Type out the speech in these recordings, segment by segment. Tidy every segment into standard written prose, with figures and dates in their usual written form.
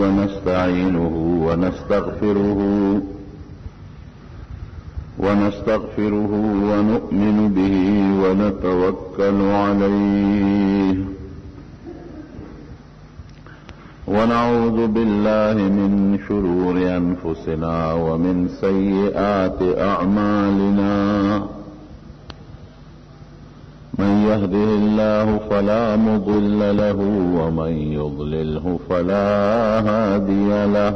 ونستعينه ونستغفره ونؤمن به ونتوكل عليه ونعوذ بالله من شرور أنفسنا ومن سيئات أعمالنا من يهده الله فلا مضل له ومن يضلله فلا هادي له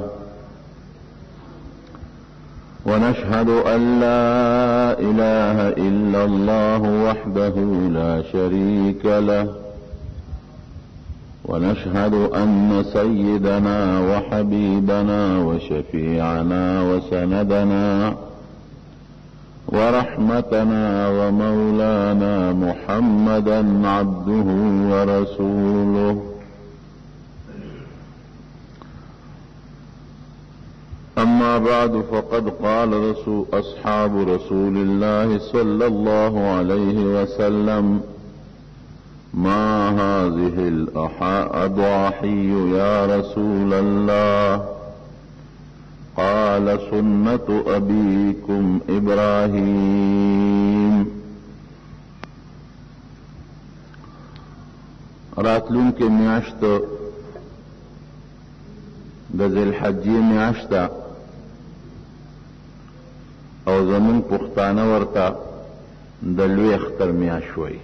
ونشهد أن لا إله إلا الله وحده لا شريك له ونشهد أن سيدنا وحبيبنا وشفيعنا وسندنا ورحمتنا ومولانا محمدا عبده ورسوله أما بعد فقد قال أصحاب رسول الله صلى الله عليه وسلم ما هذه الأضاحي يا رسول الله قال سنة أبيكم إبراهيم راتلون کے میاشت د ذی الحجې میاشت او زمون پښتانه ورته د لوی اختر میاشت وایي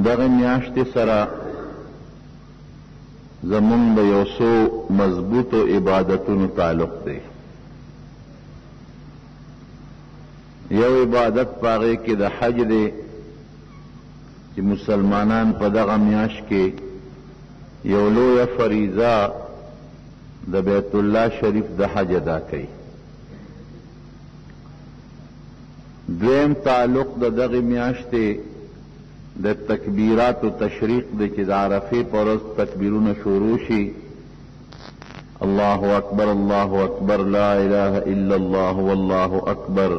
دغه میاشتې سره زمون د یو څو مضبوطو عبادتونو تعلق دی یو عبادت پاغې کې د حج دی چې مسلمانان په دغه میاشت کې یو لویه فریضه د بیت الله شریف د حج ادا کوي دویم تعلق د دغه میاشتې د تکبیرات و تشریق د چې د عرفې پر ورځ تکبیرونه شروع شي الله اکبر الله اکبر لا اله الا الله والله اکبر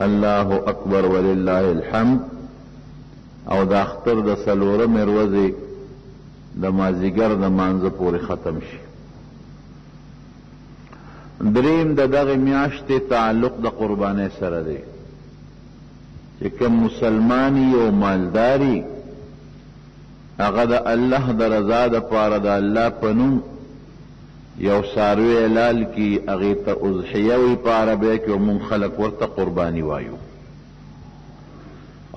الله اکبر ولله الحمد او د اختر د څلورمې ورځې د مازدیګر د مانځه پورې ختم شي دریم د دغه میاشتې تعلق د قربانۍ سره دی چې کوم مسلمانی او مالداری هغه د الله د رضا دپاره د الله په نوم یو څاروی حلال کي هغې ته اضحیه وي په عربیه کې او مونږ خلک ورته قرباني وایو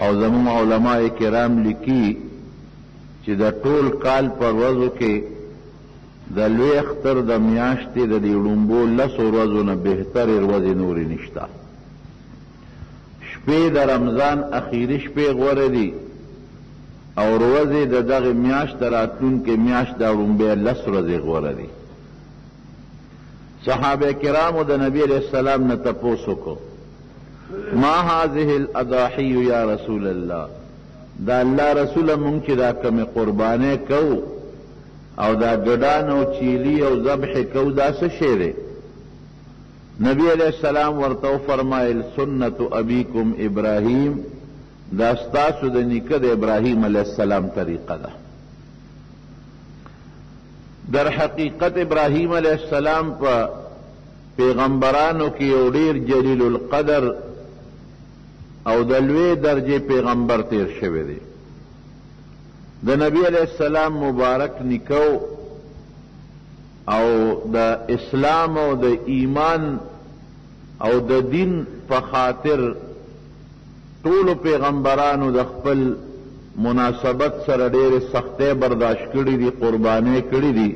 او زموږ علماء کرام لیکي چې د ټول کال په ورځو کې د لوی اختر د میاشتې د دې ړومبو لسو ورځو نه بهترې ورځې نورې نشته شپې د رمضان اخیری شپې غوره دي او ورځې د دغه میاشت د راتلونکې میاشت د ړومبۍ لس ورځې غوره دي صحابه کرامو د نبی علیه السلام نه تپوس وکړو ما هذه الاضاحی یا رسول الله دا الله رسوله مونږ چې دا کمې قربانۍ کوو او دا ګډان او چیلی او ذبح کوو دا څه شی دی نبی علیہ السلام ورته فرمایل سنت ابیکم ابراهیم دا ستاسو د نیکه د ابراهیم علیہ السلام طریقه ده در حقیقت ابراهیم علیہ السلام په پیغمبرانو کې یو ډیر جلیل القدر او د لوی درجه پیغمبر تیر شوی دی د نبی علیہ السلام مبارک نیکو او د اسلام او د ایمان او د دین په خاطر ټولو پیغمبرانو د خپل مناسبت سره ډېرې سختۍ برداشت کړي دي قربانۍ کړي دي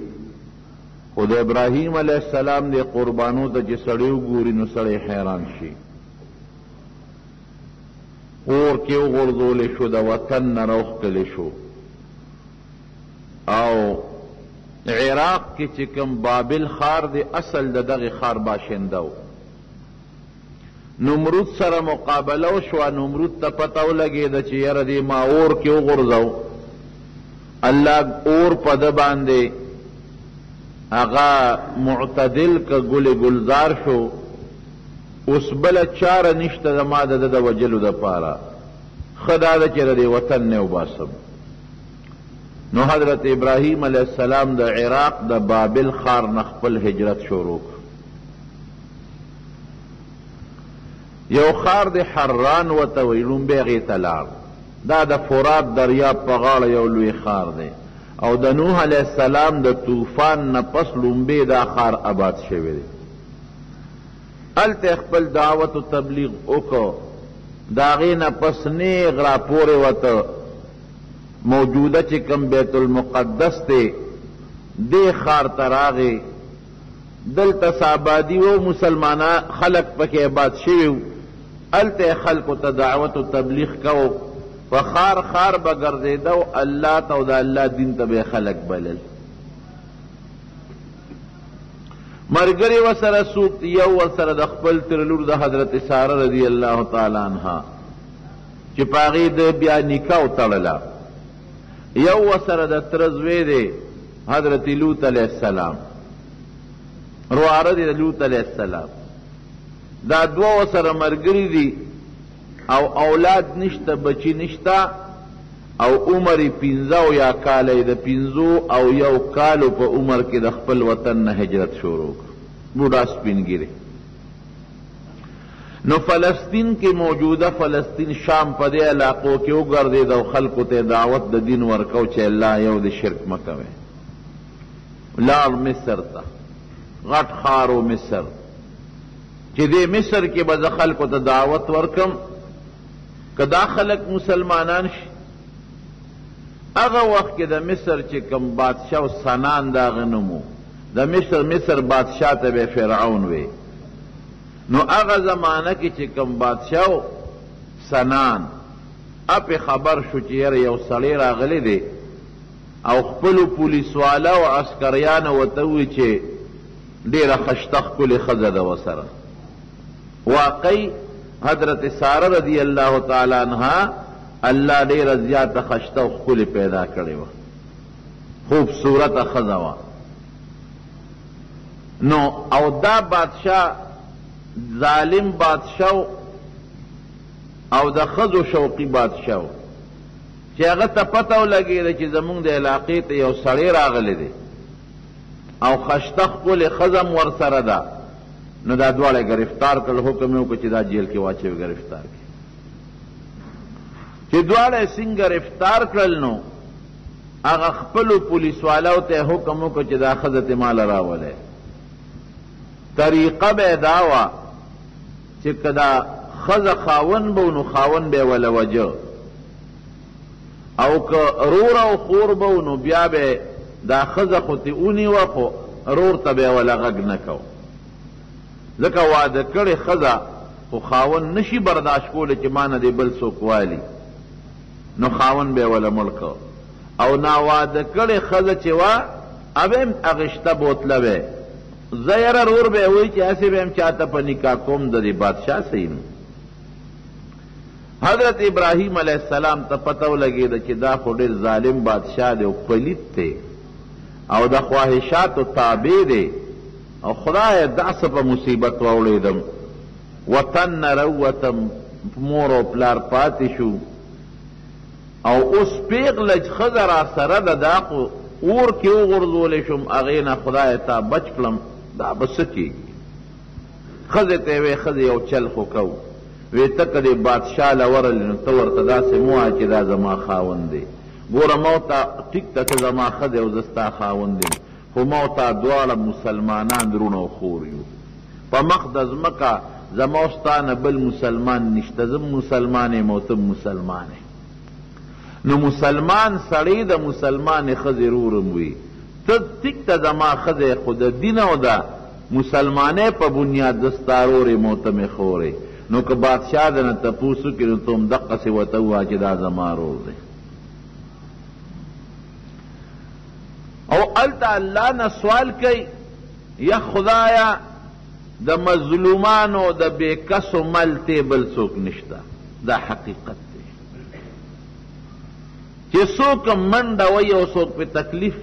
خو د ابراهیم علیه السلام د قربانو ته چې سړی وګوري نو سړی حیران شي اور کې وغورځولی شو د وطن نه راوښکلی شو او عراق کې چې کوم بابل خار دی اصل د دغه خار باشنده و نمرود سره مقابله وشوه نمرود ته پته ولګېده چې یاره دې ما اور کې وغورځو الله اور په ده باندې هغه معتدل که ګل گلزار شو اوس بله چاره نشته زما د ده د وجلو دپاره ښه دا ده چې د دې وطن نه وباسم نو حضرت ابراہیم علیہ السلام د عراق د بابل خار نخپل هجرت شروع یو خار د حران وته وی لومبه غی تلار دا د فرات دریاب په غاړه یو لوی خار دی او د نوح علیہ السلام د طوفان نه پس لومبه دا خار آباد شوی دی الته خپل دعوت او تبلیغ وکړو دا غی نه پس نیغ را پورې وته موجوده چې کم بیت المقدس ته دی خار تراغه دلته آبادی و مسلمانان خلق پکې آباد شوی الته خلق ته دعوت او تبلیغ کو فخار خار بگردیدو اللہ تو دا اللہ دین تبے خلق بلل مرگری وسر سوکت یو وسر دا خپل ترلور دا حضرت سارہ رضی اللہ تعالی عنہ چی پاغی دا بیا نکاو تڑلا یو وسر دا ترزوی دے حضرت لوط علیہ السلام روارہ دی لوط علیہ السلام دا دو وسر مرگری دی او اولاد نشتا بچی نشتا او عمر پینزاو یا کالی دا پینزو او یو کالو پا عمر کی دا خپل وطن نا ہجرت شروع بوڑا سپین گیرے نو فلسطین کی موجودہ فلسطین شام پا دے علاقوں کی اگر دے دا خلقو تے دعوت دا دین ورکو چے اللہ یو دے شرک مکوے لال مصر تا غٹ خارو مصر چے دے مصر کی بز خلقو تا دعوت ورکم کدا خلق مسلمانان شي هغه وخت کې د مصر چې کم بادشاہ سنان دا غنمو د مصر بادشاہ ته به فرعون وي نو هغه زمانہ کې چې کم بادشاہ سنان اپ خبر شو چې یو سړی راغلی دی او خپل پولیس والا او عسکریان وته وی چې ډیره خشتخ کلی خزه ده وسره واقعي حضرت سارہ رضی اللہ تعالی عنہ اللہ ډیر زیات خشته او خپل پیدا کړي و خوبصورت خزوا نو او دا بادشاہ ظالم بادشاہ او د خزو شوقی بادشاہ چې هغه ته پته ولګېده چې زمونږ د علاقې ته یو سړی راغلی دی او خشته خپل خزم ور سره ده نو دا دواړه گرفتار کړل حکم یې وکړ چې دا جیل کې واچوي گرفتار کړي چې دواړه څنګه گرفتار کړل نو هغه خپلو پولیس والاو ته حکم وکړ چې دا ښځه ته ماله راولئ طریقه به یې دا وه چې که دا ښځه خاوند به نو خاوند به یې وله وجه او که رور او خور به نو بیا به دا ښځه خو تې ونیوه خو رور ته به یې وله غږ نه کو ځکه واده کړې ښځه خو خاوند نشي برداشت کولی چې ما نه دی بل څوک والي نو خاوند به یې وله مړ کو او ناواده کړې ښځه چې وه هغه هم اغېشته بوتله به زه یاره رور به یې وایي چې هسې به یم چاته په نکاح کوم د دې بادشاه صحیح نو حضرت ابراہیم علیہ السلام ته پته ولګېده چې دا خو ډېر ظالم بادشاه دی او پلیت دی او د خواهشاتو تابع دی او خدای داسې په مصیبت واوړېدم وطن نه راووتم مور او پلار پاتې شو او اوس پیغله ښځه را سره ده دا خو اور کې وغورځولی شم هغې نه خدای تا بچ کړم دا به څه کېږي ښځې ته یې وی ښځې یو چل خو کوو وی ته که دې بادشاه له ورلې نو ته ورته داسې مه وایه چې دا زما خاوند دی ګوره ما ورته ټیک ته ته زما ښځې او زه ستا خاوند یم خو ما ورته دواړه مسلمانان درونه او خور یو په مخ د ځمکه زما او ستا نه بل مسلمان نشته زه مسلمان یم او ته مسلمان یې نو مسلمان سړی د مسلمان ښځې رورم وي ته ټیک ته زما ښځې خو د دین او د مسلمانۍ په بنیاد د ستا رور یم او ته مې خور یې نو که بادشاہ دنه تپوس وکړي نو ته هم دقسې ورته ووایه چې دا زما رور دی او الته الله نه سوال کوي یا خدایا د مظلومانو د بې کسو مل تی بل څوک نشته دا حقیقت دی چې څوک منډه وي او څوک په تکلیف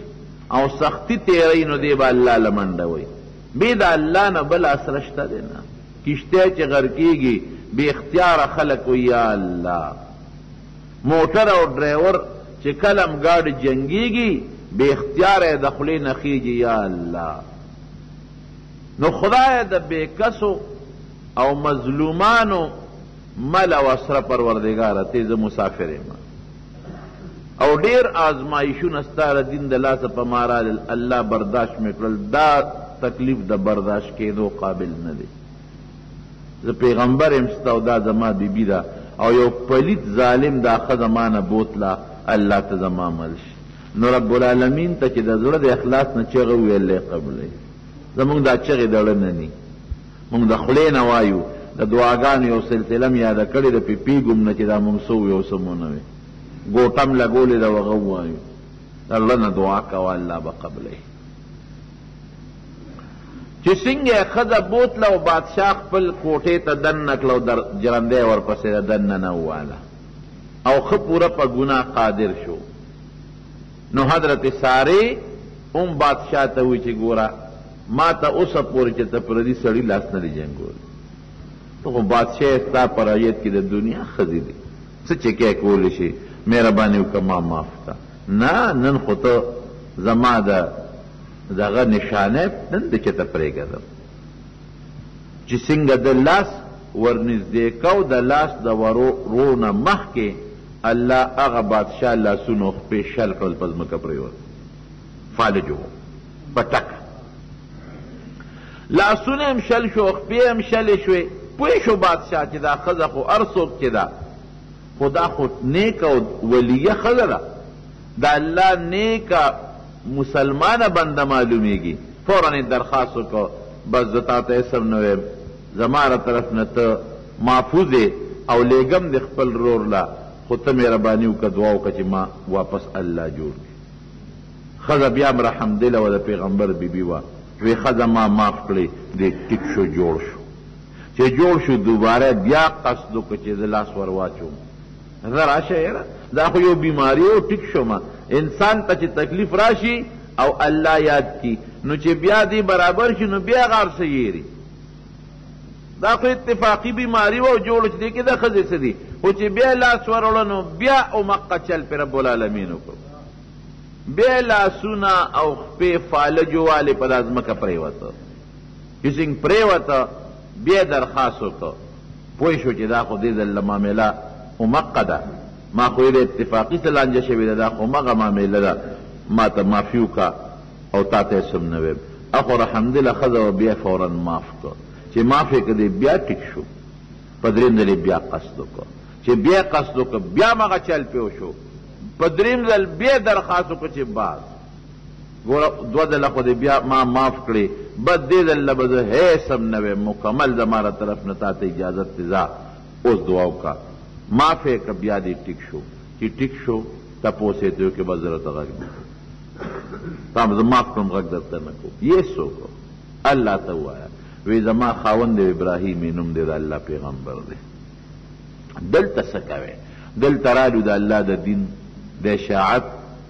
او سختی تیری نو دی به الله له منډه وي بې د الله نه بل اسره شته دی نه کشته چې غر کېږي بې اختیاره خلک وي یا الله موټر او ډرایور چې کلم ګاډ جنگیږي بے اختیار د خولې نه خیږي یا الله. نو خدای د بے کسو او مظلومانو مل او اسره پروردگاره ته زه مسافر یم او ډیر آزمایشونه ستا د دین د لاسه په ما رالل، الله برداشت مې کړل، دا تکلیف د برداشت کېدو قابل نه دی. زه پیغمبر یم ستا او دا زما بیبي ده او یو پلیت ظالم دا ښځه مانه بوتله الله ته زما مل شي. نو رب العالمین ته چې د زړه د اخلاص نه چغه وویل دی قبلوي. زمونږ دا چغې د زړه نه دي، مونږ د خولې نه وایو. د دعاګانو یو سلسله م یاده کړې ده، پې پیږم نه چې دا مونږ څه ویو څه مو نه وی، ګوټم لګولې ده وغه ووایو. د زړه نه دعا کوه الله به قبلوي. چې څنګه یې ښځه بوتله او بادشاه خپل کوټې ته دننه کړه او جرندی ورپسې د دننه وواله او ښه پوره په ګناه قادر شو. نو حضرت سارې هم بادشاه ته وی چې ګوره ما ته اوسه پورې چې ته پردي سړي لاس نه دی جنګول، ته خو بادشاه ستا په رعیت کې د دنیا ښځې دي، څه چې کې کولی شي مهرباني وکړه ما معاف کړه. نه نن خو ته زما دغه نشانه نن د چې ته پرېږدم. چې څنګه د لاس ورنږدې کو د لاس د ورونه مخکې الله هغه بادشاه لاسونو خپې شل کړل په ځمکه پرېوت، فالج و په ټکه لاسونه هم شل شو، خپې هم شلې شوې. پوه شو بادشاه چې دا ښځه خو هر څوک چې ده خو دا خو نیک او ولیه ښځه ده، د الله نیکه مسلمانه بنده معلومیږي. فوراً درخواست وکړو بس زه تا ته اسم نه ویم، زما له طرف نه ته محفوظ او لیږم د خپل رور له، خو ته مهرباني وکړه دعا وکړه چې ما واپس الله جوړ کړي. ښځه بیا هم رحمدله وه د پیغمبر بیبي وه، وی ښځه ما معاف کړې، دی ټیک شو جوړ شو. چې جوړ شو دوباره بیا قصد وکړه چې زه لاس ور واچوم. زه راشه یاره دا خو یو بیماري او ټیک شومه. انسان ته چې تکلیف راشي او الله یاد کی نو چې بیا دی برابر شي نو بیا غار څه یېري. دا خو اتفاقي بیماري و او جوړ چې دی کې د ښځې څه دي، خو چې بیا لاس وروړه نو بیا اومقه چل پې رب العالمین وکړو. بیا لاسونه او خپې فالجو والې په دا ځمکه پرېوته، چې څنګه پرېوته بیا درخواست وکړه. پوه شو چې دا خو دې ځل معامله اومقه ده، ما خو د اتفاقي څه لانجه شوې ده، دا خو مغه معامله ده، ما ته معافي وکړه او تا ته اسم نه ویم. اخو الحمدلله ښځه و بیا فورا معاف کړه. چې معاف یې کړې بیا ټیک شو، په درېیم ځل بیا قصد وکړه. چې بیا قصد وکړه بیا مغه چل پې وشو، په درېیم ځل بیا درخواست وکړه چې بعد ګوره دوه ځله خو دې بیا ما معاف کړې، بس دې ځل له به زه هیڅ هم نه ویم، مکمل زما له طرف نه تا ته اجازت دی، ځه اوس دعا وکړه. معاف یې کړه بیا دې ټیک شو. چې ټیک شو تپوس یې ته وکړې بس زه راته غږ نه کوم، تا زه معاف کړم غږ درته نه کوم. یې څوک الله ته ووایه وی زما خاوند دی ابراهیم نوم دی، د الله پیغمبر دی. دلته څه کوې؟ دلته رالو د الله د دین د اشاعت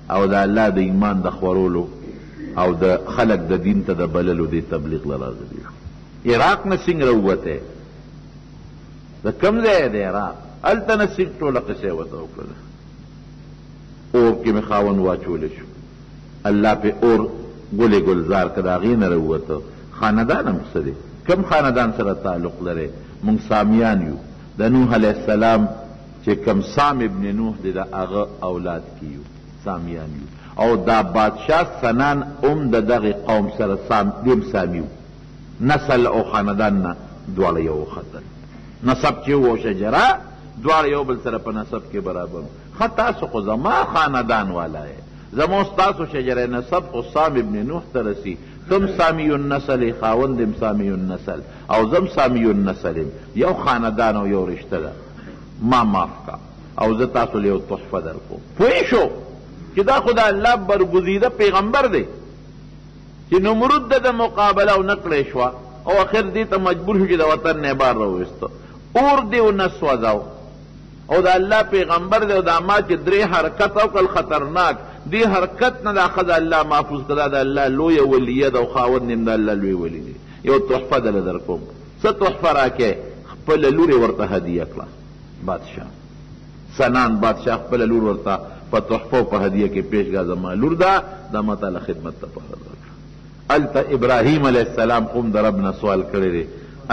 او د الله د ایمان د خورولو او د خلق د دین ته د بللو د تبلیغ له راغلي. عراق نه څنګه راووتی؟ د کوم ځای دی عراق؟ هلته نه څنګه ټوله قصې ورته وکړله. اور کې مې خاوند واچولی شو، الله پې اور ګلې ګلزار که د هغې نه راووته. خاندان هم څه دی؟ کوم خاندان سره تعلق لرئ؟ مونږ سامیان یو، د نوح علیه السلام چې کوم سام ابن نوح دی د هغه اولاد کې یو، سامیان یو. او دا بادشاه سنان هم د دغې قوم سره دیم سامی و، نسل او خاندان نه دواړه یو وختل. نسب چې و شجره دواړه یو بل سره په نسب کې برابر. ښه تاسو خو زما خاندان والا یې، زما ستاسو شجره نسب خو سام ابن نوح ته رسي. تم سامی النسل، خاوندم سامی النسل او زم سامی النسل، یو خاندان او یو رشته ده. ما معاف کا او زه تاسو له یو تحفه درکوم. پوه شو چې دا خو د الله برګزیده پیغمبر دی چې نمرود د مقابله او نه کړې شوه او اخر دې ته مجبور شو چې د وطن نه بار راوویسته. اور دې ونه سوځاو او د الله پیغمبر دی او دا ما چې درې حرکت وکړل خطرناک، دې حرکت نه دا ښځه الله محفوظ کړه. د الله لویه ولیه ده او خاوند هم د الله لوی ولی دی. یو تحفه دله در کوم. څه تحفه راکې؟ خپله لور یې ورته هدیه کړه. بادشاه سنان بادشاه خپله لور ورته په تحفه او په هدیه کې پیشګاه زما لور ده دا ما تعالی خدمت ته پخه درکړه. هلته ابراهیم علیه السلام خو د رب نه سوال کړی دی.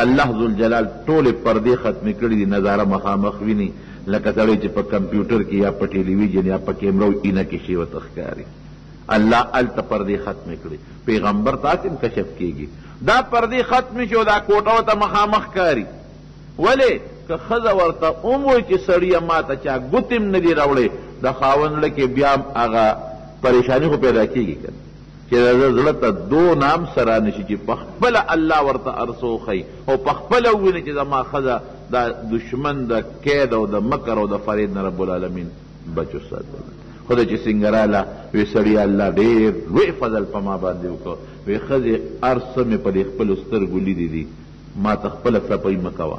الله ذوالجلال ټولې پردې ختمې کړي دي، نظاره مخامخ ویني لکه سړی چې په کمپیوټر کې یا په ټلویزیون یا په کیمرو اینه کې شی ورته ښکاري. الله هلته پردې ختمې کړي. پیغمبر تاسې هم کشف کېږي دا پردې ختمې شي او دا کوټه ورته مخامخ ښکاري. ولې که ښځه ورته هم وایي چې سړیه ما ته چا ګوتې هم نه دي راوړې د خاوند زړه کې بیا هم هغه پریشاني خو پیدا کېږي که چې د زړه ته دونه هم سره نشي چې پخپله الله ورته ارڅ وښیي او پخپله وویني چې زما ښځه دا دشمن د کید او د مکر او د فریب نه رب العالمین بچ وساتل. خدای چې څنګه راله وی سړي الله ډېر لوی فضل په ما باندې وکړو. وی ښځې هر څه مې په دې خپلو سترګو لیدي دي، ما ته خپله څپۍ مه کوه،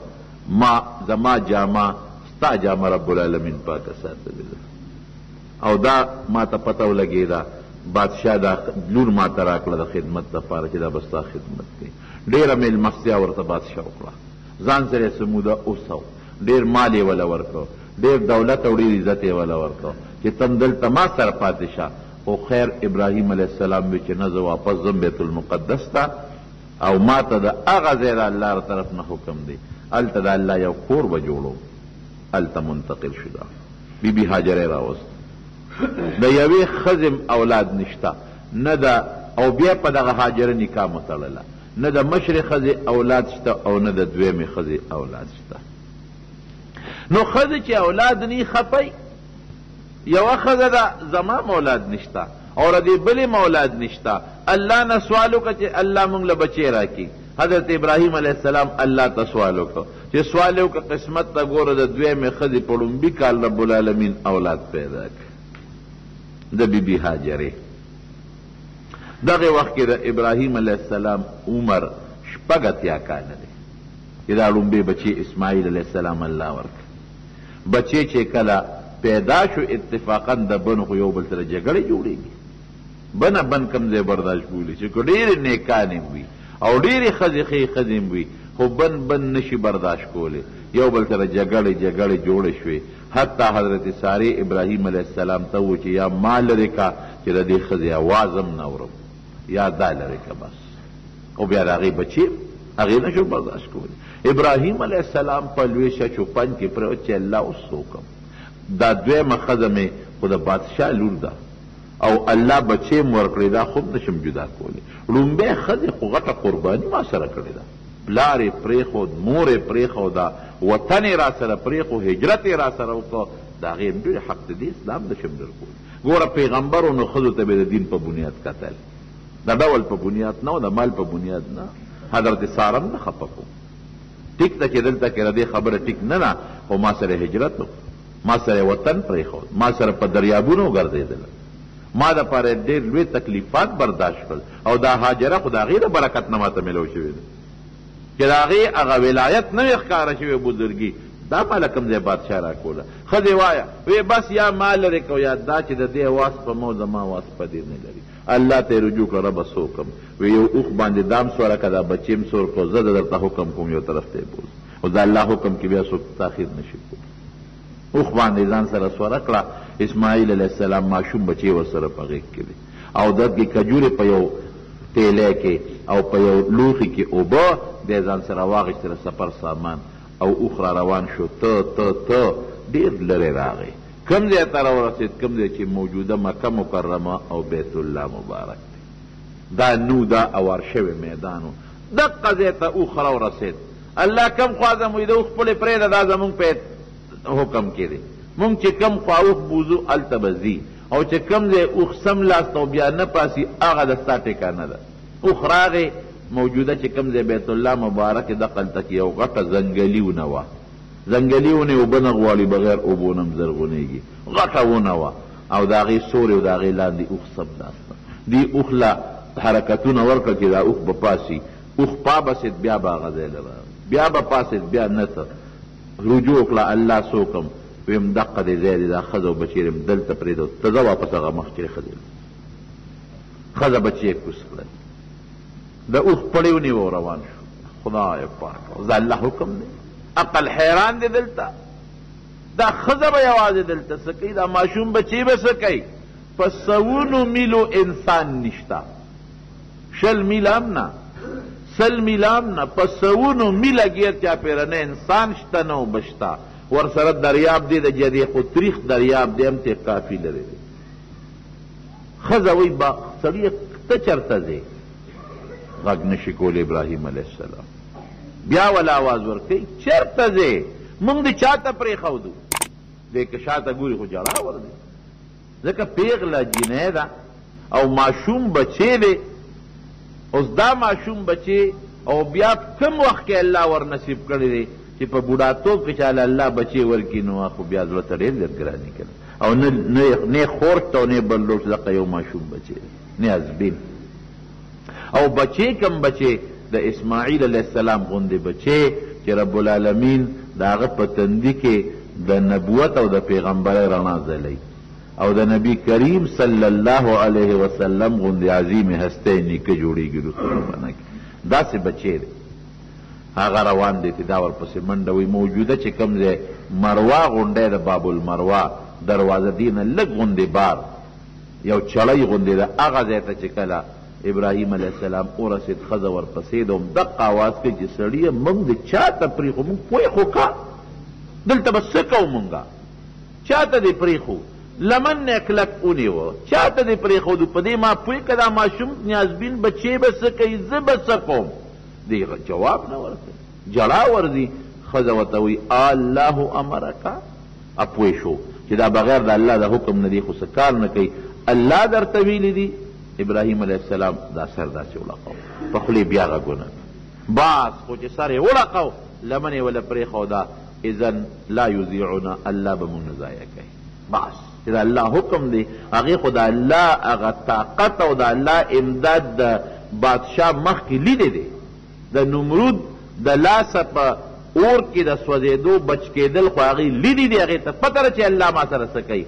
ما زما جامه ستا جامه رب العالمین پاکه ساتلې ده. او دا ما ته پته ولګېده بادشاه دا لور ما ته راکړه د خدمت دپاره چې دا به ستا خدمت کوي. ډېره مېلمستیا ورته بادشاه وکړه، ځان سره یې سموده اوسو، ډېر مال یې وله ورکړو، ډېر دولت او ډېر عزت یې وله ورکړو چې تم دلته ما سره پاتې شه. خو خیر ابراهیم علیه السلام وی چې نه زه واپس ځم بیت المقدس ته او ما ته د هغه ځای د الله طرف نه حکم دی، هلته د الله یو کور به جوړو. هلته منتقل شو. دا بی بی هاجره راوست. د یوې ښځې اولاد نشته نه ده او بیا په دغه هاجره نکاح متړله، نه د مشرې ښځې اولاد شته او نه د دویمې ښځې اولاد شته. نو ښځې چې اولاد نی خپی یوه ښځه ده زما اولاد نشته او د دې بلې اولاد نشته. الله نه سوال وکړه چې الله موږ له بچی راکړي. حضرت ابراهیم علیه السلام الله ته سوال وکړه چې سوال یې وکړه قسمت ته ګوره د دویمې ښځې په لومبي کال رب العالمین اولاد پیدا کړ د بی بی هاجرې. دغه وخت کې د ابراهیم علیه السلام عمر 80 کاله دی چې دا لومبی بچی اسماعیل علیه السلام الله ورکړ. بچی چې کله پیدا شو اتفاقا د بن خو یو بل سره جګړې جوړېږي. بنه بن کم ځای برداشت بولي چې که ډېرې نیکانې وي او ډېرې ښځې ښې ښځې وي خو بن نشي برداشت کولی، یو بل سره جګړې جوړې شوې. حتی حضرت سارې ابراهیم علیه السلام ته و چې یا ما لرې کا چې د دې ښځې اواز هم نه اورم، یا دا لرې کا بس. او بیا د هغې بچي هغې نشو برداشت کولی. ابراهیم علیه السلام په لوی شچو پنج کې پرېوت چې الله اوس څه وکړم، دا دویمه ښځه مې خو د بادشاه لور ده او الله بچی م ورکړی، دا خوب نشم جدا کولی. لومبی ښځې خو غټه قرباني ما سره کړې ده، پلار یې پرېښود، مور یې پرېښوده، وطن یې را سره پرېښود، هجرت یې را سره وکړه، د هغې هم ډېر حق دی، اسلام نشم درکولی. ګوره پیغمبرو نو ښځو ته به د دین په بنیاد کتل، د ډول په بنیاد نه و، د مال په بنیاد نه. حضرت ساره هم نه خفه کړو. ټیک ده چې دلته کې د دې خبره ټیک نه ده، خو ما سره هجرت وکړو، ما سره وطن پرېښود، ما سره په دریابونو وګرځېدله، ما دپاره ډېر لوی تکلیفات برداشت کړل. او دا هاجره خو د هغې د برکت نه ماته میلو شوې ده چې د هغې هغه ولایت نه وي ښکاره شوې بزرګي، دا ماله کوم ځای بادشاه راکوله. ښځې وایه وی بس یا ما لرې کو یا دا چې د دې واس په مو زما واس په دې نه لري. الله ته یې رجوع کړه ربه څه وکړم؟ وی یو اوښ باندې دام سوره که دا بچې م سور کړو، زه درته حکم کوم یو طرف ته یې بوز، او د الله حکم کې بیا څوک تاخیر نشي کولی. اوښ باندې ځان سره سوره کړه. اسماعیل علیه السلام ماشوم بچی ورسره په غېږ کې دی او دغې کجورې په یو تیلی کې او په یو لوښي کې اوبه دی ځان سره واخېستله سفر سامان او اوښ را روان شو. ته ډېر لرې راغی، کوم ځای ته راورسېد؟ کوم ځای چې موجوده مکه مکرمه او بیت الله مبارک دی. دا نو دا اوار شوی میدان و، دقه ځای ته اوښ راورسېد. الله کم خوا زموږ د اوښ پلې پرېږده، دا زموږ په حکم کې دی. مونږ چې کم خوا اوښ بوزو هلته به ځي، او چې کم ځای اوښ سم لاسته او بیا نه پاسي هغه د ستا ټیکانه ده. اوښ راغې موجوده چې کم ځای بیت الله مبارک دقلته کې یو غټه ځنګلي ونه وه. ځنګلي ونې اوبه نه غواړي، بغیر اوبو نه هم زرغونېږي، غټه ونه وه او د هغې سورې او د هغې لاندې اوښ سم ناسته. دې اوښ له حرکتونه ورکړه چې دا اوښ به پاسي، اوښ پابسېد بیا به هغه ځای له راغی، بیا به پاسېد بیا نه څه. رجوع وکړه الله څه وکړم؟ ویم دقه دی ځای دی، دا ښځه او بچی یم دلته پرېږده، ته ځه واپس هغه مخکې ښځې ښځه بچی یې کوز کړل، د اوښ پړې ونیو روان شو. خدای پاک دا الله حکم دی، عقل حیران دی دلته. دا ښځه به یوازې دلته څه کوي، دا ماشوم بچی به څه کوي؟ په سوونو میلو انسان نشته، 20 میله هم نه، 100 میله هم نه، په سوونو میله ګیر چاپېره نه انسان شته نه اوبه شته، ورسره دریاب دی د جدې خو تریخ دریاب دی هم ته کافي لري دی. ښځه وایي سړي ته چېرته ځې؟ غږ نشي کولی ابراهیم علیه السلام. بیا ولا آواز ورکوي چېرته ځې؟ موږ دې چا ته پرېښودو؟ دی که شاته ګوري خو جړا ورځي، ځکه پیغله جینۍ ده او ماشوم بچی دی. اوس دا ماشوم بچی او بیا کم وخت کې الله ور نصیب کړی دی چې په بوډاتوب کې چاله الله بچی ورکړي نو خو بیا زړه ته ډېر ډېر ګراني کوي. او نه خور شته او نه بل لوټ، دقه یو ماشوم بچی دی، نه ازبین. او بچی کم بچی د اسماعیل علیه السلام غوندې بچی چې رب العالمین د هغه په تندي کې د نبوت او د پیغمبرۍ رڼا ځلوي، او د نبی کریم صلی الله علیه وسلم غوندې عظیم هستی نیکه جوړېږي رسول کې. داسې بچی دی. هغه روان دی چې دا ورپسې منډه وي. موجوده چې کوم ځای مروه غونډی د باب المروه دروازه دې نه لږ غوندې بار یو چړی غوندې ده، هغه ځای ته چې کله ابراهیم علیه السلام ورسېد ښځه ورپسې ده، همدقه آواز کوي چې سړیه موږ د چا ته پرېښو؟ موږ پوی خو کا دلته به څه کوو؟ مونږه چا ته دې پرېښو؟ لمن نه کلک ونیوه، چا ته دې پرېښودو؟ په دې ما پوی که دا ماشوم نیازبین بچی به څه کوي، زه به څه کوم؟ دې جواب نه ورکوي، جړا ورځي. ښځه ورته وایي الله امرکه؟ اپوی شو چې دا بغیر د الله د حکم نه دی خو څه کار نه کوي، الله درته ویلي دي. ابراهیم علیه السلام دا سر داسې وړقو، په خولې بیا غږونه باس، خو چې سر یې وړقو لمن یې وله پرېښوده، اذن لا یضیعنا، الله به مونږ نه ضایع کوي. باس چې د الله حکم دی، هغې خو د الله هغه طاقت او د الله امداد د بادشاه مخکې لیدی دی. د نمرود د لاسه په اور کې د سوځېدو بچ کېدل خو هغې لیدي دي، هغې ته پته ده چې الله ما سره څه کوي.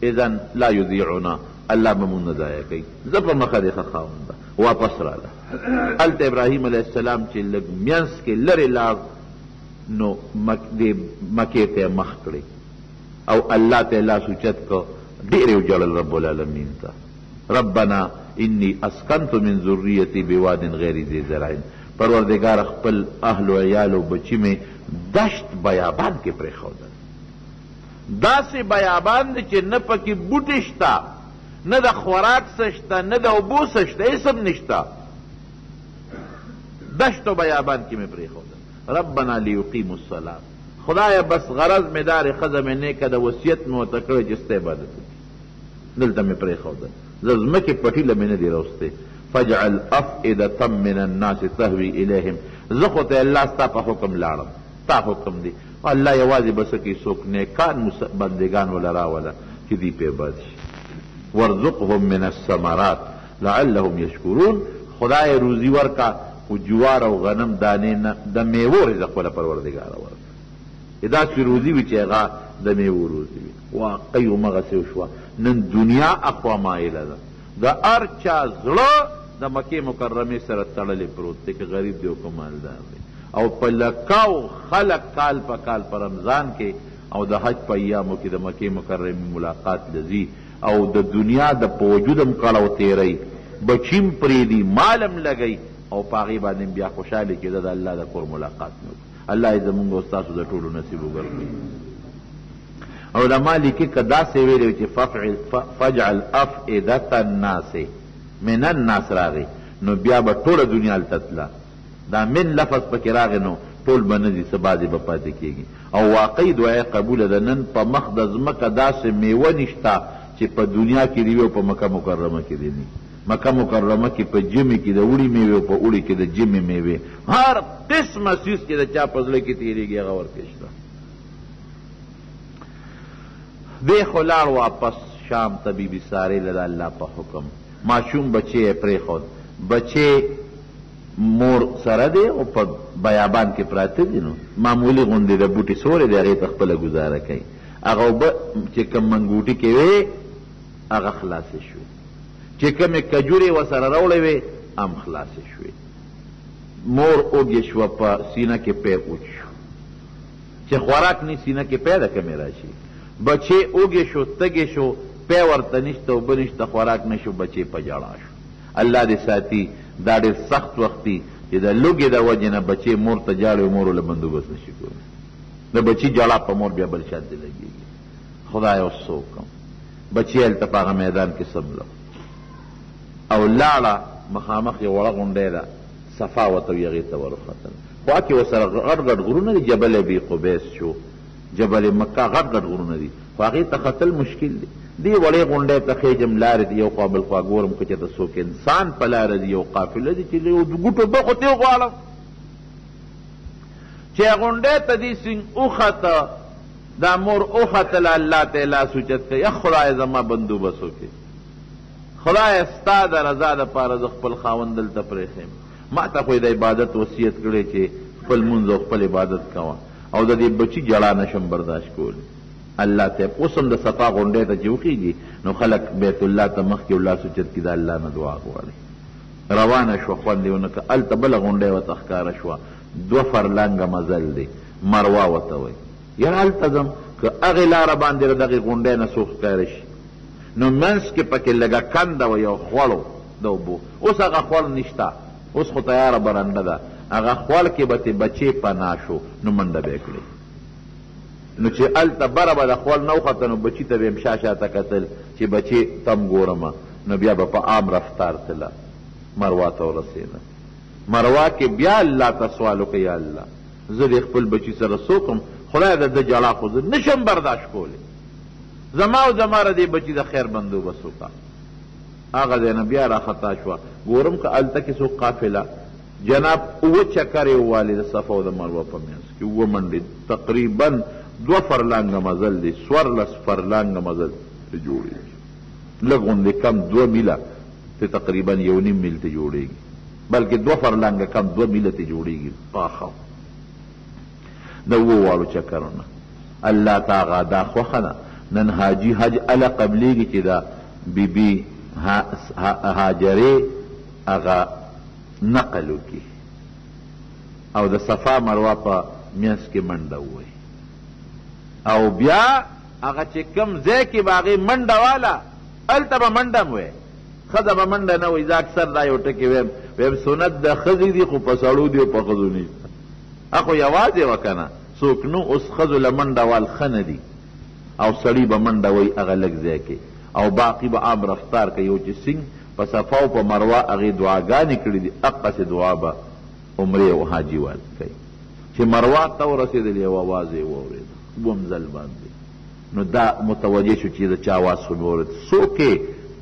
اذن لا یضیعنا، الله به مونږ نه ضایع کوي. زه په مخه دې ښه خاونده واپس راله. هلته ابراهیم علیه السلام چې لږ منځ کې لرې لاړ نو دې مکې ته مخ کړې او الله ته لاس اوچت کړ، ډېرې وژړل رب العالمین ته. ربنا انی اسکنت من ذریتی بواد غیر ذی زرع، پروردگار خپل اهل و عیال و بچی میں دشت بیابان کې پرېښودل. داسې بیابان دی چې نه پکې بوټي شته، نه د خوراک څه شته، نه د اوبو څه شته، هېڅ هم نشته. دشت و بیابان کې مې پرېښودل. ربنا لیقیموا الصلاة، خدایه بس غرض مې دارې ښځه مې نیکه د وصیت مې ورته کړی چې ستا عبادت وکړي، دلته مې پرېښودل. زه ځمکې پټیله مې نه دي راوستی. فاجعل افئدة من الناس تهوي الیهم، زه خو ته الله ستا په حکم لاړم، ستا حکم دی. الله یوازې به څه کوي؟ څوک نیکان بندګان وله راوله چې دوی پې عبادت شي. وارزقهم من الثمرات لعلهم یشکرون، خدای روزي ورکا خو جوار او غنم دانې نه، د میوو رزق وله پروردګاره ورکړه. داسې روزي وي چې هغه د میوو روزي وي. واقعي همغسې وشوه. نن دنیا اقوا مایله ده، د هر چا زړه د مکې مکرمې سره تړلی پروت دی، که غریب دی او که مالدار دی. او په لکاو خلق کال په کال په رمضان کې او د حج په ایامو کې د مکې مکرمې ملاقات لذي، او د دنیا د په وجودم کړو تیری، بچیم پریدي، مالم لګی، او په هغې باندې بیا خوشحالي کېده د الله د کور ملاقات مې وکړو. الله یې زمونږ او ستاسو د ټولو نصیب وګرځوي. علما لیکي که داسې ویلي چې فاجعل افئدة الناس من الناس راغی نو بیا به ټوله دنیا هلته تله. دا من لفظ پکې راغی نو ټول به نه ځي، څه بعضې به پاتې کېږي. او واقعي دعا قبوله ده. نن په مخ د ځمکه داسې میوه نشته چې په دنیا کې دی او په مکه مکرمه کې دی. مکه مکرمه کې په ژمي کې د وړي میوې او په اوړي کې د ژمي میوې، هر قسمه څیز چې د چا په زړه کې تېرېږي هغه ورکې شته. دی خو لاړ واپس شام ته بی بی سارې له د الله په حکم. ماشوم بچی یې پرېښود، بچی مور سره دی او په بیابان کې پراته دي، نو معمولي غوندې د بوټي سورې دی، هغې ته خپله ګزاره کوي. هغه اوبه چې کوم منګوټي کې وې هغه خلاصې شوې، چې کومې کجورې ورسره راوړې وې هم خلاصې شوې. مور اوږې شوه، په سینه کې پیپ وچ شو چې خوراک نه سینه کې پیدا کمی راشي. بچې اوږې شو تږې شو پی ورته نشته اوبه نشته خوراک نه شو بچې په ژړا شو. الله دې ساتي دا ډېر سخت وخت دی چې د لوږې د وجې نه بچې مور ته جاړي او مور له بندوبست نشي کولی. د بچي ژړا په مور بیا بل شاته لګېږي. خدای اوس څه وکړم بچې هلته په هغه میدان کې سمله او لاړه مخامخ یې وړه غونډۍ ده صفا وته وي هغې ته ورختل. خوا کې ورسره غټ غټ غرونه دي جبل ابي قبیس شو جبل مکه غټ غټ غرونه دي خو هغې ته ختل مشکل دی. دې وړې غونډۍ ته خېجم لارې دي یو خوا بل خوا ګورم که چېرته څوک انسان په لاره دي یو قافله دي چې یو ګوټو دوه خو ترې غواړم چې غونډۍ ته دې سینګ وخته دا مور وختله الله ته یې لاس اوچت کړه یا خدای زما بندوبست وکړي خدای ستا د رضا دپاره زه خپل خاوند دلته پرېښیم ما ته خو یې د عبادت وصیت کړی چې خپل مونځ او خپل عبادت کوه او د دې بچي ژړا نشم برداشت کولی. الله ته اوس هم د صفا غونډۍ ته چې وخېږي نو خلک بیت الله ته مخکې او لاس اوچت کړي د الله نه دعا غواړي. روانه شوه خوند یې ونه کړه. هلته بله غونډۍ ورته ښکاره شوه 2 فرلنګه مزل دی مروه ورته وایي. یاره هلته ځم که هغې لاره باندې د دغې غونډۍ نه څوک ښکاره شي نو منځ کې پکې لږه کنده وه یو خوړو د اوبو. اوس هغه خوړ نشته اوس خو تیاره برنډه ده هغه خوړ کې به تې بچې پناه شو نو منډه به یې کړې نو چې هلته بره به د خوړ نه وخته نو بچي ته به یم شا شاته کتل چې بچې تم ګورمه نو بیا به په عام رفتار تله مروه ته ورسېده. مروه کې بیا الله ته سوال وکړه یا الله زه دې خپل بچي سره څوکم خدای د ده ژړا خو زه نشم برداشت کولی زما او زما د دې بچي د خیر بندوبست وکړه. هغه ځای نه بیا راخطا شوه ګورم که هلته کې څوک قافله جناب 7 چکرې ووالې د صفا او د مروه په منځ کې 7 منډې تقریبا 2 فرلنګه مزل دی 14 فرلنګه مزل ته جوړېږي لږ غوندې کم 2 میله ته تقریبا 1.5 میل ته جوړېږي بلکې 2 فرلنګه کم 2 میله ته جوړېږي پاخه د 7 واړو چکرونه. الله ته هغه دا خوښه ده نن حاجي حج اله قبلېږي چې دا بیبي هاجرې هغه نقل وکړي او د صفا مروه په منځ کې منډه ووایي او بیا هغه چې کوم ځای کې به هغې منډه واله هلته به منډه م وایي ښځه به منډه نه وایي. زه اکثر دا یو ټکې ویم سنت د ښځې دي خو په سړو دي او په ښځو نه دي اخو یوازې وه که نه څوک نو اوس ښځو له منډه وال ښه نه دي او سړي به منډه وایي هغه لږ ځای کې او باقي به عام رفتار کوي. یو چې سنګ په صفا او په مروه هغې دعاګانې کړي دي هغسې دعا به عمرې او حاجي وال کوي. چې مروه ته ورسېدل یو اواز یې واورېد 2 ځل باندې نو دا متوجه شو چې د چا اواز خو مې واورېد څوک یې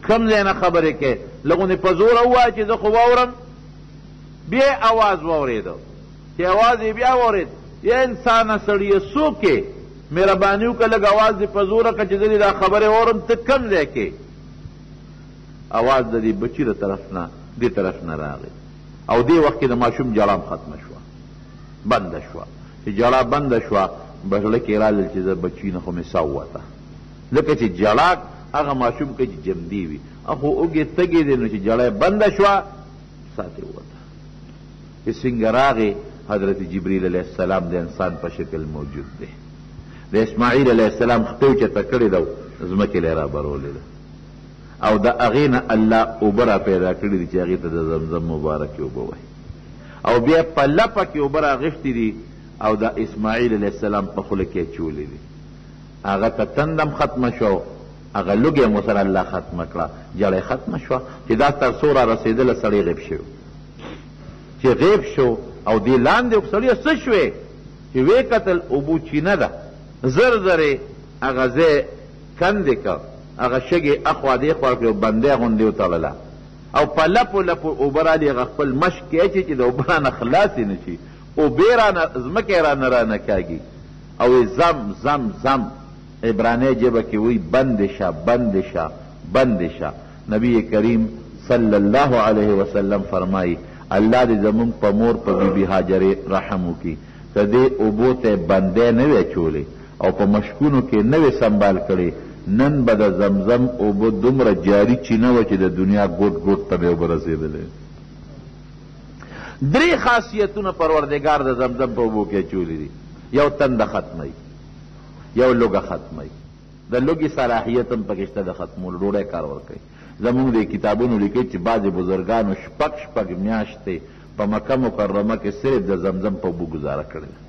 کوم ځای نه خبرې کوې لږونې په زوره ووایه چې زه خو واورم بیا اواز واورېده چې اواز یې بیا واورېد یا انسانه سړیه څوک یې مهرباني وکړه لږ اواز دې په زوره کړه چې زه دې دا خبرې واورم ته کوم ځای کې اواز د دې بچي د طرف نه دې طرف نه راغی او دې وخت کې د ماشوم ژړا ختمه شوه بنده شوه چې ژړا بنده شوه بزړه کې رالل چې زه بچي نه خو مې سا ووته لکه چې ژړا هغه ماشوم که چې جمدي وي اخو اوږې تږې دی نو چې ژړا یې بنده شوه سا ترې ووته چې څنګه راغې حضرت جبریل علیه السلام د انسان په شکل موجود دی د اسماعیل علیه السلام خپې اوچته کړې ده ځمکې له یې رابرولې ده او د هغې نه الله اوبه را پیدا کړي دي چې هغې ته د زمزم مبارکې اوبه وایي او بیا په لپه کې اوبه راغښتې دي او د اسماعیل علیه السلام په خوله کې اچولې دي هغه ته تندم ختمه شو هغه لوږې هم ورسره الله ختمه کړه ژړی ختمه شوه چې دا تر څو را رسېدله سړی غیب شو چې غیب شو او دې لاندې سړی څه شوې چې ویې کتل اوبو چینه ده زر زرې هغه ځای کندې که هغه شګې اخوا دې خوا کړې او بندی غوندې وتړله او په لپو لپو اوبه رالې هغه خپل مشک کې اچي چې د اوبه رانه خلاصې نه شي اوبې رانه ځمکې رانه رانه کاږي او زم زم زم عبرانی ژبه کې وایي بندې شه بندې شه بندې شه. نبی کریم صلی الله علیه وسلم فرمایي الله دې زمونږ په مور په بیبي هاجرې رحم وکړي که دې اوبو ته بندی نه وی اچولی او په مشکونو کې نه وی سنبال کړی نن به د زمزم اوبه دومره جاري چینه وه چې د دنیا ګوټ ګوټ ته به اوبه رسېدلی. 3 خاصیتونه پروردګار د زمزم په اوبو کې اچولی دي. یو تند ختمی، یو لوګه ختمی. د لوګي صلاحیت هم پکې شته د ختمولو، ډوډۍ کار ورکوي. زمونږ د کتابونو لیکي چې بعضې بزرګانو شپږ میاشتې په مکه مکرمه کې صرف د زمزم په اوبو ګزاره کړې ده.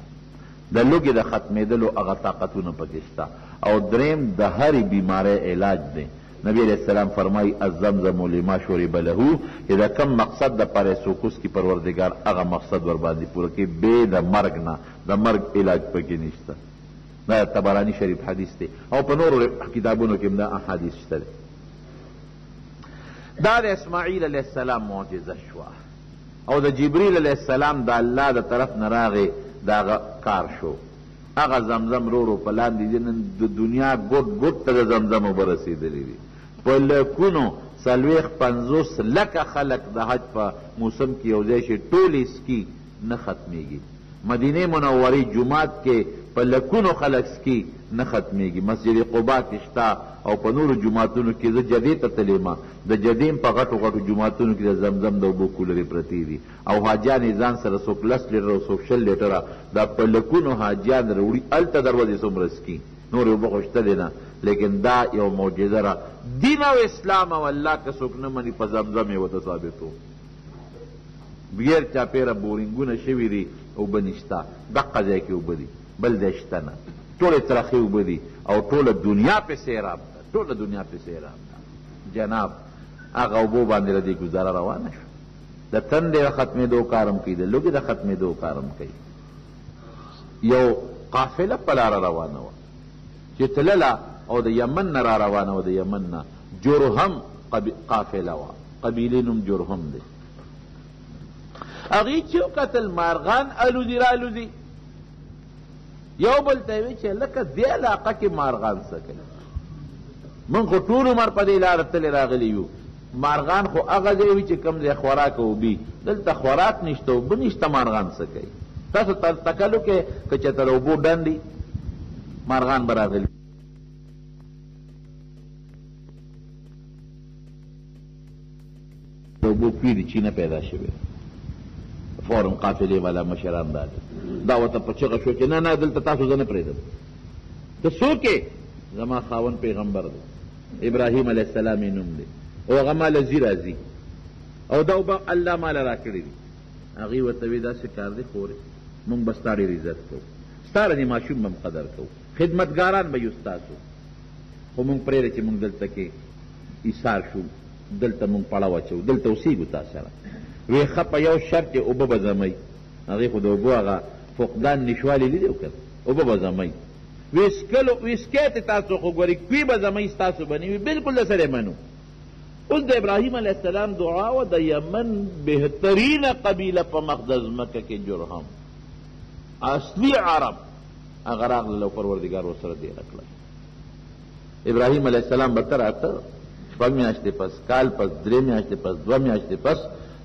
د لوګي د ختمېدلو هغه طاقتونه پکې شته. او دریم د هرې بیمارۍ علاج دی. نبی علیہ السلام فرمائی الزمزم لما شرب له، چې د کم مقصد د پاره سوکوس کی پروردگار هغه مقصد ور باندې پوره کوي، بې د مرګ نه. د مرګ علاج پکې نشته. دا طبرانی شریف حدیث دی او په نورو کتابونو کې هم دا احادیث شته. دا د اسماعیل علیہ السلام معجزه شوه او د جبریل علیہ السلام د الله د طرف نه راغې دا کار شو. هغه زمزم رو په لاندې دي، نن د دنیا ګوټ ګوټ ته د زمزم اوبه رسېدلي دي. په لکونو 50 لکه خلک د حج په موسم کې یو ځای شي، ټولې سکي نه ختمیږي. مدینه منورې جومات کې په لکونو خلک سکي نه ختمیږي. مسجد قبا کې شته او په نورو جوماتونو کې زه جدې ته تلیم، د جدې په غټو غټو جوماتونو کې د زمزم د اوبو کولرې پرتې دي او حاجیان یې ځان سره څوک 10 لیټره او څوک 20 لیټره دا په لکونو حاجیان راوړي. هلته دروازې څومره سکي، نورې اوبه خو شته دی نه، لیکن دا یو معجزه را. دین او اسلام او الله که څوک نه مني په زمزم یې ورته ثابتو. بغیر چاپېره بورینګونه شوي دي، اوبه نشته، دقه ځای کې اوبه دي، بل ځای شته نه. ټولې ترخې اوبه دي او ټوله دنیا پې سیراب ده، ټوله دنیا پې سیراب ده. جناب هغه اوبو باندې ردې ګزاره روانه شو. د تندې د ختمېدو کارم کوي، د لوږې د ختمېدو کارم کوي. یو قافله په لاره روانه وه چې تلله او د یمن نه را روانه وه. د یمن نه جرهم قافله وه، قبیلې نوم جرهم دی. هغې چې وکتل مارغان الوزي را الوزي، یو بل ته وی چې لکه دې علاقه کې مارغان څه کوي؟ موږ خو ټول عمر په دې لاره تلې راغلي یو. مارغان خو هغه ځای وي چې کوم ځای خوراک اوبي، دلته خوراک نشته، اوبه نشته، مارغان څه کوي؟ تاسو تکلو کې که چېرته د اوبو ډنډ مارغان به راغلي. د اوبو پیډې چینه پیدا شوې، فورم قافلې والا مشران راغلي. دا ورته په چغه شو چې نه نه دلته تاسو زه نه پرېږدم. ته څوک یې؟ زما خاوند پیغمبر دی، ابراهیم علیه السلام یې نوم دی او هغه ماله ځي راځي او دا اوبه الله ماله را کړي دي. هغې ورته وی داسې کار دی خورې، مونږ به ستا ډېر عزت کوو، ستا رنې ماشوم به قدر کوو، خدمتګاران به یو ستاسو، خو مونږ پرېږده چې مونږ دلته کې ایثار شو، دلته مونږ پړه واچوو، دلته اوسېږو تا سره. وی ښه په یو شرط یې اوبه به زمئ. هغې خو د اوبو هغه فقدان نشوالی لیدی وکړ، اوبه به زمئ. ویسکی ته تاسو خو ګورئ کوي به زمئ ستاسو به نه وي، بلکل درسره منو. اوس د ابراهیم علیه السلام دعا و د یمن بهترینه قبیله په مقدس مکه کې جرهم، اصلي عرب، هغه راغلل او پروردګار ورسره دیره کړه. ابراهیم علیه السلام به ته راته 6 میاشتې پس، کال پس، 3 میاشتې پس، 2 میاشتې پس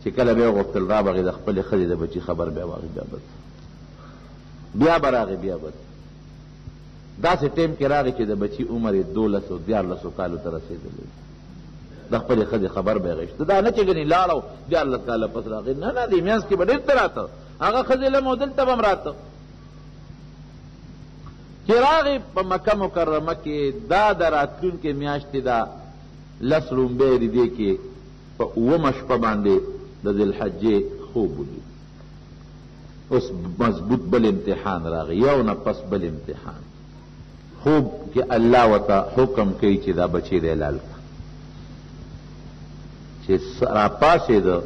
چې کله به یې غوښتل را بغې د خپلې ښځې د بچي خبر بیا واغې بیا به راغې بیا به داسې ټیم کې راغی چې د بچي عمر یې 12 او 14 کالو ته رسېدلی. د خپلې ښځې خبر به یې غېشته، دا نه چې ګنې لاړ او 14 کاله پس راغی، نه نه، دې منځ کې به ډېر ته راته، هغه ښځې لم او دلته به هم راته. چې راغی په مکه مکرمه کې دا د راتلونکې میاشتې دا 10 لومبۍ د دې کې په 9مه شپه باندې د ذوالحجې خوب ولید. اوس مضبوط بل امتحان راغی، یو نه پس بل امتحان. خوب کې الله ورته حکم کوي چې دا بچی دی حلال کړه. چې راپاڅېده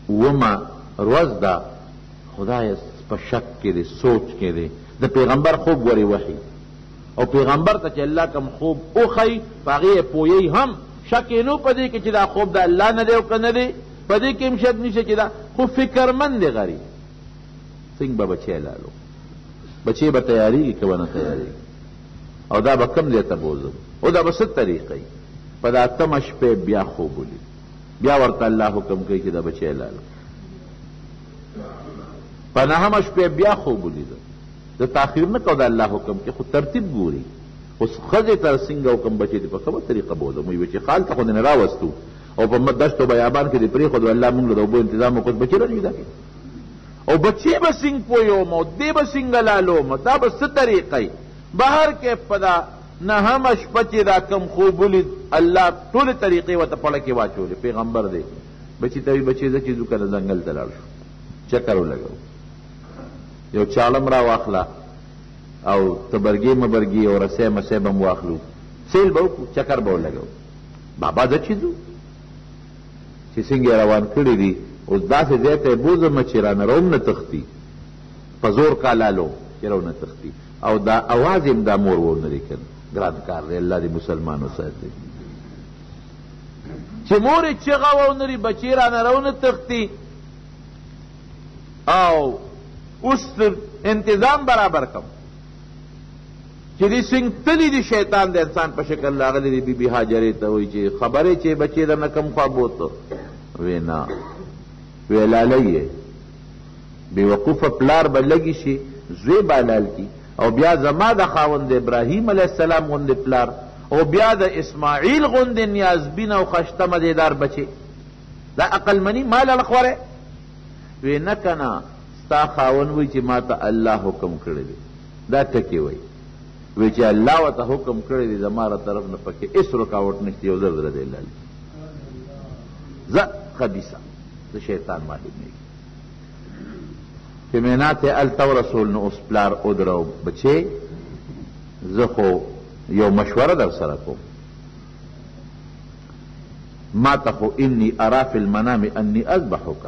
9مه ورځ ده، خدای په شک کې دی، سوچ کې دی. د پیغمبر خوب ورې وحي او پیغمبر ته چې الله کوم خوب وښیي په هغې یې پوهیږي هم، شک یې نو په دې کې چې دا خوب د الله نه دی او که نه دی، په دې کې هم شک نشته چې دا خو فکرمند دی غریب. څنګه به بچی حلالو؟ بچی به تیارېږي که به نه تیارېږي؟ او دا به کوم ځای ته بوځم او دا به څه طریقه په دا 8مه شپې بیا خوب ولید، بیا ورته الله حکم کوي چې دا بچی حلالو. په 9مه شپې بیا خوب ولیده، د تاخیر نه کو د الله حکم کې، خو ترتیب ګوري. اوس ښځې ته څنګه حکم بچی دی په کومه طریقه بوځم؟ وایي چې خال ته خو دې نه راوستو او په دشت و بیابان کې دې پرېښودو، الله مونږ له د اوبو انتظام وکړو، بچی را پیدا کړي. او بچی به سنگ پویوم او دی به سنگ لالوم دا به څه طریقی بهر کې پدا نهمه شپه چې دا کم خوب ولید الله ټولې طریقې ورته پړه کې واچولې پیغمبر دی بچی ته وي بچی زه چې ځو که نه ځنګل ته لاړ شو چکر ولګو یو چالم را واخله او تبرګي مبرګي او رسۍ مسۍ به م واخلو سیل به وکړو چکر به ولګو بابا زه چې ځو چې څنګه روان کړي دي اوس داسې ځای ته یې بوځمه چې رانه روم نه تښتي په زور کالالو چې رو نه تښتي او دا اواز یې دا مور ورنري که ګران کار دی الله دې مسلمانو ساتي چې مور یې چغه ونري بچی رانه رو نه تښتي او اوس انتظام برابر کم چې دې سنګ تلي دي شیطان د انسان په شکل راغلی دی بی بی هاجرې ته وایي چې خبرې چې بچی درنه کم خوا بوته وی نه وی لالی یې بېوقوفه پلار به لګي شي زوی به حلال کي او بیا زما د خاوند ابراهیم علیه السلام غوندې پلار او بیا د اسماعیل غوندې نیازبین او خشته مزیدار بچی دا عقل مني ما لاله خوره وی نه که نه ستا خاوند وایي چې ما ته الله حکم کړی دی دا ټکې وایي وی چې الله ورته حکم کړی دی زما را طرف نه پکې هېڅ رکاوټ نشته یو ځل زه دی لالي زه خبیثه د شیطان معلومېږي چې مینات یې هلته ورسول نو اوس پلار ودرو بچې زه خو یو مشوره در سره کوم ما ته خو انی ارا فی المنام انی اذبحک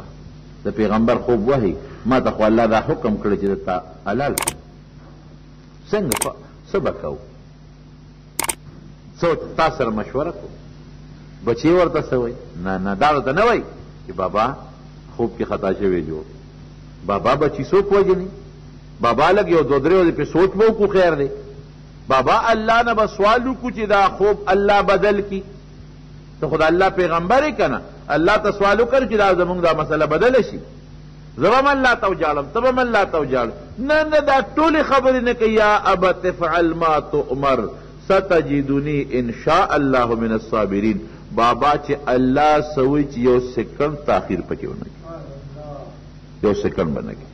د پیغمبر خوب وحی ما ته خو الله دا حکم کړی چې درته حلال کړم څنګه څه به کوو څه تا سره مشوره کوو بچې ورته څه وایي نه نه دا ورته نه وایي چې بابا خوب کې خطا شوی جوړ بابا بچی څوک وجني بابا لږ یو دو درې ورځې پې سوچ به وکړو خیر دی بابا الله نه به سوال وکړو چې دا خوب الله بدل کی ته خو د الله پیغمبر یې که نه الله ته سوال وکړ چې دا زمونږ دا مسله بدله شي زه به م الله ته وجاړم ته به م الله ته وجاړم نه نه دا ټولې خبرې نه کوي یا ابت افعل ما تؤمر ستجدني ان شاء الله من الصابرین بابا چې الله سوی چې یو سکنډ تاخیر پکې ونه کړي یو سکنډ به نه کړي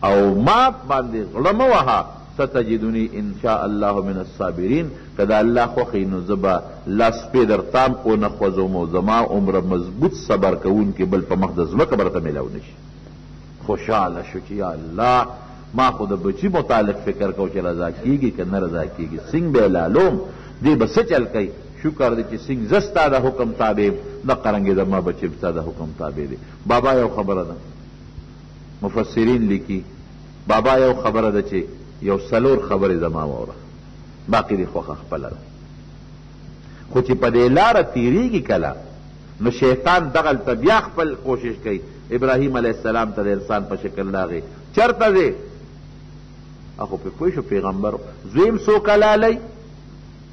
او ما باندې غړه مه وهه ستجدني ان شاء الله من الصابرین که د الله خوښوي نو زه به لاس پې در تام ونه خوځوم او زما عمره مضبوط صبر کوونکي بل په مخ د ځمکه به راته میلاو نه شي خوشحاله شو چې یا الله ما خو د بچي متعلق فکر کو چې رضا کیږي که نه رضا کیږي سنگ به لالوم دی به څه چل کوي شکر دی چې سنگ زه ستا د حکم تابع د قرنګې زما بچي ستا د حکم تابع دی بابا یو خبره ده مفسرین لیکي بابا یو خبره ده چې یو څلور خبرې زما واوره باقي دی خوښه خپله ده خو چې په دې لاره تیریږي کله نو شیطان دغلته بیا خپل کوشش کوي ابراهیم علیه السلام ته د انسان په شکل راغی چرته ځې اخو پې پوه شو پیغمبر زویم څوک لالی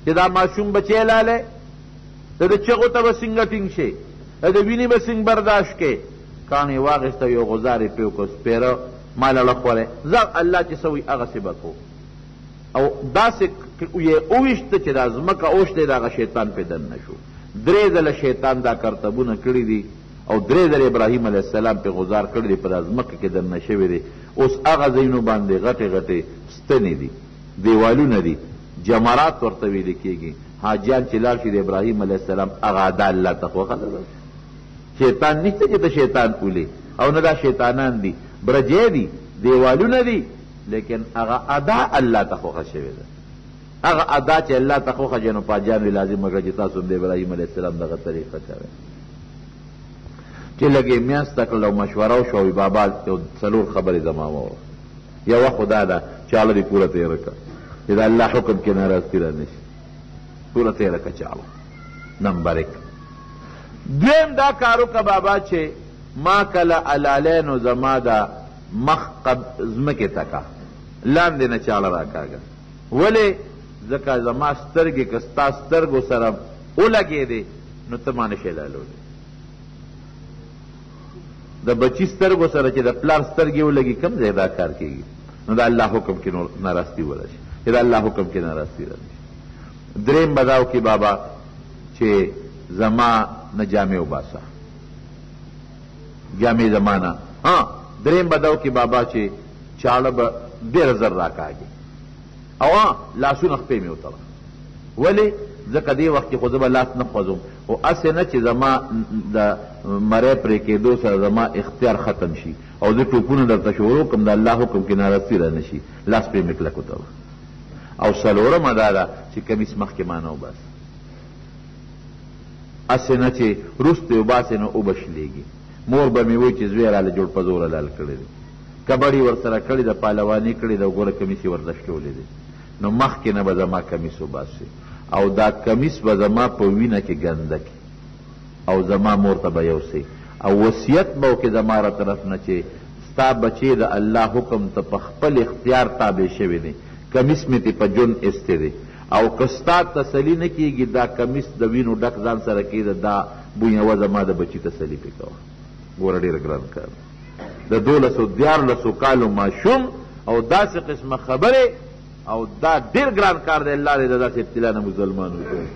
چې دا ماشوم بچی لالی ته د چغو ته به څنګه ټینګ شي د وینې به څنګه برداشت کې کاڼې واخېسته یو غزار یې پې وکړ سپېره ما لړه خوړی زه الله چې څه وایي هغسې به کوو او داسې یې وویشته چې دا ځمکه اوش دی د هغه شیطان پې دننه شو درې ځله شیطان دا کرتبونه کړي دي او درې ځله ابراهیم علیه السلام پې غزار کړی دی په دا ځمکه کې دننه شوی دی اوس هغه ځایونو باندې غټې غټې ستنې دي دیوالونه دي جمرات ورته ویل کېږي حاجیان چې لاړ شي د ابراهیم علیه السلام هغه ادا الله ته خوښه ده شیطان نشته چې ته شیطان اولې او نه دا شیطانان دي برجې دي دیوالونه دي لیکن هغه ادا الله ته خوښه شوې ده هغه ادا چې الله ته خوښه شي نو پاجان وی لازم وکړه چې تاسو د ابراهیم علیه السلام دغه طریقه کوئ چې لږې میاشته کړله او مشوره وشوه وي بابا یو څلور خبرې زما واوره یوه خو دا ده چې هله دې پوره تېره کړه چې د الله حکم کې ناراضګي را نه شي پوره تېره کړه چاله نمبر ایک دویم دا کار وکړه بابا چې ما کله علالی نو زما دا مخ ځمکې ته کا لاندې نه چاړه راکاږه ولې ځکه زما سترګې که ستا سترګو سره ولګېدې نو ته ما نشې لالولی د بچی سترګو سره چې د پلار سترګې ولګي کم ځای دا کار کېږي نو د الله حکم کې ناراستی ورشي چې د الله حکم کې ناراستی راشي دریم به دا وکړي بابا چې زما نه جامې وباسه جامې زما نه دریم بدو کې بابا چې چاړه به ډېر زر راکاږي او لاسونه خپې مې وتړه ولې ځکه دې وخت کې خو زه به لاس نه خوځوم خو هسې نه چې زما د مرۍ پرې کېدو سره زما اختیار ختم شي او زه ټوپونه درته شروع کړم د الله حکم کې نارسي را نه شي لاس پرې مې کلک وتړه او څلورمه دا ده چې کمیس مخکې ما نه وباسي هسې نه چې وروسته وباسې نو اوبه شلېږي مور به مې وایي چې زوی راله جوړ په زوره لال کړی دی کبډي ورسره کړې ده پهلواني کړې ده وګوره کمیس یې ورزش کولی دی نو مخکې نه به زما کمیس وباسي او دا کمیس به زما په وینه کې ګنده کړي او زما مور ته به یوسئ او وصیت به وکړي زما را طرف نه چې ستا بچې د الله حکم ته په خپل اختیار تابع شوي دی کمیس مې تې په جون ایستی دی او که ستا تسلي نه کېږي دا کمیس د وینو ډک ځان سره کېده دا بویوه زما د بچي تسلي پې کوه ګوره ډېره ګران کار د 12 کالو ماشوم او داسې قسمه خبرې او دا ډېر ګران کار دی الله دې د داسې ابتلا نه مسلمان وکړي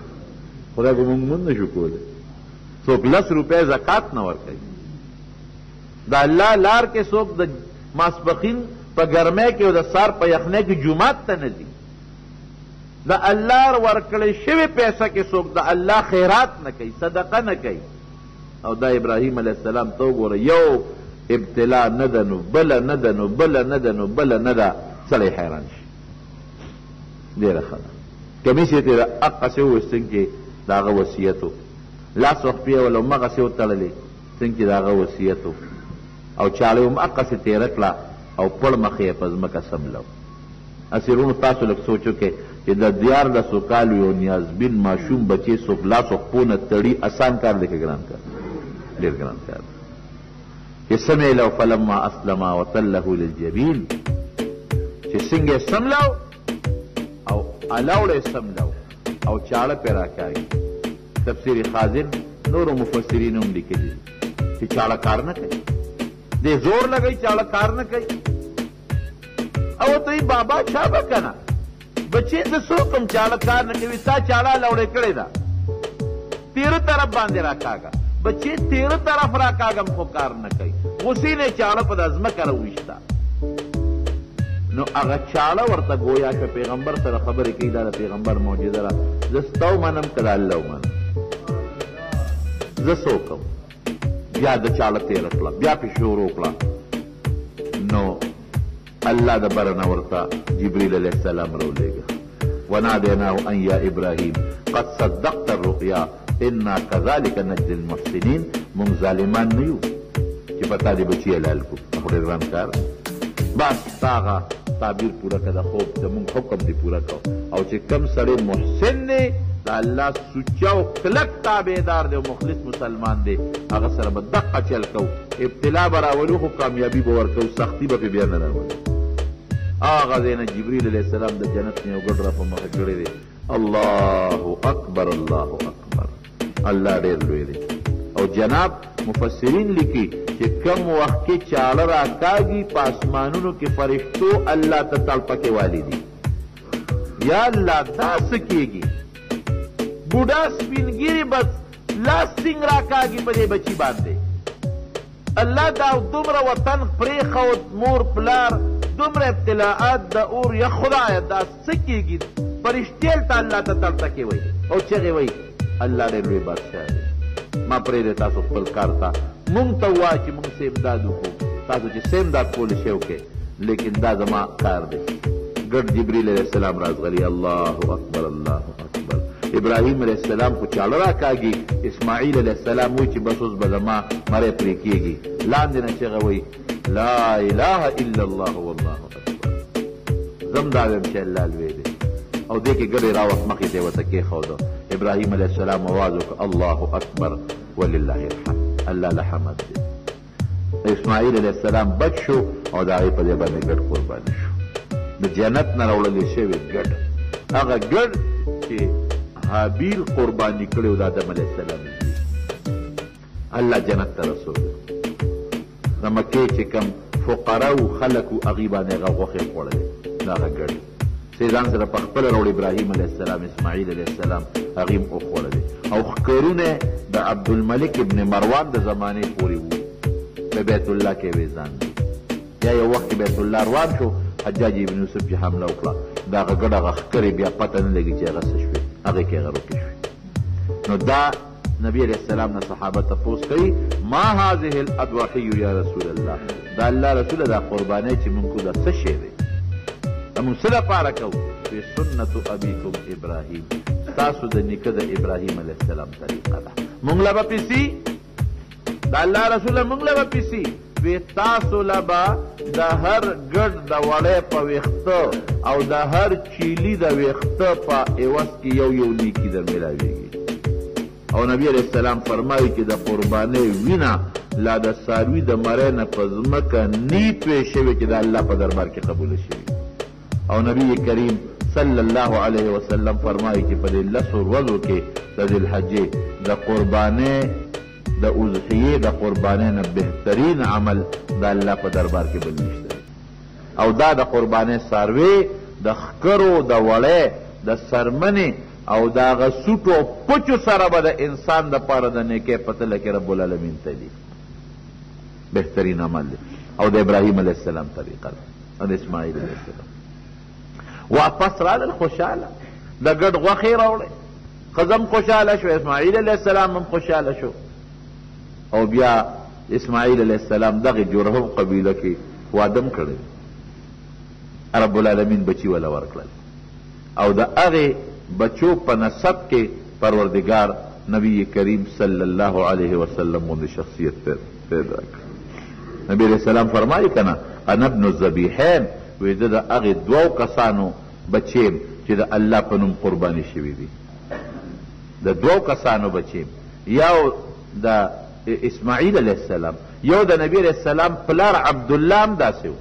خدای به موږ نه شو کولی څوک 10 روپۍ زکات نه ورکوي د الله لار کې څوک د ماسپښین په ګرمۍ کې او د سار په یخنۍ کې جومات ته نه ځي د الله ورکړې شوې پیسه کې څوک د الله خیرات نه کوي صدقه نه کوي او دا ابراهیم علیه السلام ته وګوره یو ابتلا نه ده نو بله نه ده نو بله نه ده نو بله نه ده سړی حیران شي ډېره ښه ده کمیس یې تېره هغسې وویستن کې د هغه وصیت و لاس وخپې یې ول همغسې وتړلې څنګ کې د هغه وصیت و او چاړه هم هغسې تېره کړه او پړ مخې یې په ځمکه سملو اسیرونو تاسو لږ سوچ وکړئ چې د 14 کالو یو نیازبین ماشوم بچې څوک لاس وخپو نه تړي اسان کار دی که ګران کار ډېر ګران کار دی چې سمې لو فلما اسلما وتله للجبین چې څنګه یې سملو او الاوړه یې سملو او چاړه پرې راکاږي تفسیر خازن نورو مفسرینو هم لیکلي چې چاړه کار نه کوي دې زور لګوي چاړه کار نه کوي او ته یې بابا چا به که نه بچې زه څوک هم چاړه کار نه کوي ستا چاړه لوړې کړې ده تېره طرف باندې راکاږه بچې تېره طرف راکاږم خو کار نه کوي غوسې نه چاړه په دا ځمکه راویشته نو هغه چاړه ورته ګویا که پیغمبر سره خبرې کوي دا د پیغمبر معجزه ده زه ستا ومنم که د الله ومنم زه څوک هم بیا د چاړه تېره کړه بیا پې شروع کړه نو الله د بره نه ورته جبریل علیه السلام راولېږه ونادیناه ان یا ابراهیم قد صدقت الرؤیا انا كذلك نجزي المحسنین مونږ ظالمان نه یو چې په تا دې بچي حلال کړو خو ډېر ګران کار بس تا هغه تعبیر پوره کړه د خوب زمونږ حکم دې پوره کړو او چې کم سړی محسن دی د الله سوچه او کلک تابعدار دی او مخلص مسلمان دی هغه سره به دقه چل کوو ابتلا به راولو خو کامیابي به ورکوو سختي به پرې بیا نه راولو هغه ځای نه جبریل علیه السلام د جنت نه یو ګډ را په مخه کړی دی الله اکبر الله اکبر الله ډېر لوی دی او جناب مفسرین لیکي چې کم وخت کې چاړه راکاږي په اسمانونو کې فرشتو الله ته تړپکې والی دي یا الله دا څه کېږي بوډا سپینګیري بس لاس سینګ راکاږي په دې بچي باندې الله دا دومره وطن پرېښود مور پلار دومره ابتلاعات د اور یا خدایه دا څه کېږي فرشتې ته الله ته تړتکې وایي او چغې وایي الله ډېر لوی بادشاه دی ما پرېږدئ تاسو خپل کار ته مونږ ته ووایه چې مونږ څه امداد وکړو تاسو چې څه امداد کولی شئ وکړئ لیکن دا زما کار دی ګډ جبریل علیه السلام راځغلي الله اکبر الله اکبر ابراهیم علیه السلام خو چاړه راکاږي اسماعیل علیه السلام وایي چې بس اوس به زما مری پرې کېږي لاندې نه چغه وایي لا اله الا الله والله اکبر زم دا ویم چې الله لوی دی او دې کې ګډې راوخت مخې ته یې ورته کېښوده ابراهیم علیه السلام آواز وکړه الله اکبر ولله الحمد الله له حمد دی اسماعیل علیه السلام بچ شو او د هغې په دې باندې ګډ قرباني شو د جنت نه راوړلې شوې ګډ هغه ګډ چې حابیل قرباني کړی و د آدم علیه السلام الله جنت ته رسولی د مکې چې کوم فقرا و خلک و هغې باندې هغه غوښې خوړلې د هغه ګډ ځان سره په خپله راوړ ابراهیم علیه السلام اسماعیل علیه السلام هغې هم وخوړلې او ښکرونه د عبدالملک ابن مروان د زمانې پورې وو په بیت الله کې وې ځان یا یو وخت بیت الله روان شو حجاج ابن یوسف چې حمله وکړه د هغه ګډ هغه ښکرې بیا پته نه لګي چې هغه څه شوې هغې کې هغه روکې شوې نو دا نبی علیہ السلام نه صحابه تپوس کوي ما هذه الاضاحی یا رسول الله دا الله رسوله دا قربانۍ چې مونږ کو دا څه شی دی دا مونږ څه لپاره کوو وی سنت ابیکم ابراهیم ستاسو د نیکه د ابراهیم علیه السلام طریقه ده مونږ له به پیسي دا الله رسوله مونږ له به پیسي وی تاسو له به د هر ګډ د وړی په ویښته او د هر چیلي د ویښته په عوض کې یو نیکي در میلاویږي او نبی علیہ السلام فرمایي چې د قربانۍ وینه لا د څاروي د مرۍ نه په ځمکه نی توی شوې چې د الله په دربار کې قبوله شوي او نبی کریم صلی الله علیه وسلم فرمایي چې په دې لسو ورځو کې د ذوالحجې د قربانۍ د اضحیې د قربانۍ نه بهترین عمل د الله په دربار کې بل نشته او دا د قربانۍ څاروي د ښکرو د وړۍ د څرمنې او دا هغه سوټو پچو سره به د انسان دپاره د نیکۍ په تله کې رب العالمین تلي بهترین عمل دی او د ابراهیم علیه السلام طریقه ده او د اسماعیل علیه السلام واپس رالل خوشحاله د ګډ غوښې راوړی ښځه هم خوشحاله شو اسماعیل علیه السلام هم خوشحاله شو او بیا اسماعیل علیه السلام دغې جرهم قبیله کې واده هم کړی رب العالمین بچي وله ورکړل او د هغې بچو په نسب کې پروردگار نبی کریم صلی الله علیه وسلم غوندې شخصیت پیدا کړ نبی علیہ السلام فرمایي که نه انا ابن الذبیحین وی زه د هغې دوو کسانو بچیم چې د الله په نوم قرباني شوي دي د دوو کسانو بچیم یو د اسماعیل علیه السلام یو د نبی علیہ السلام پلار عبدالله هم داسې و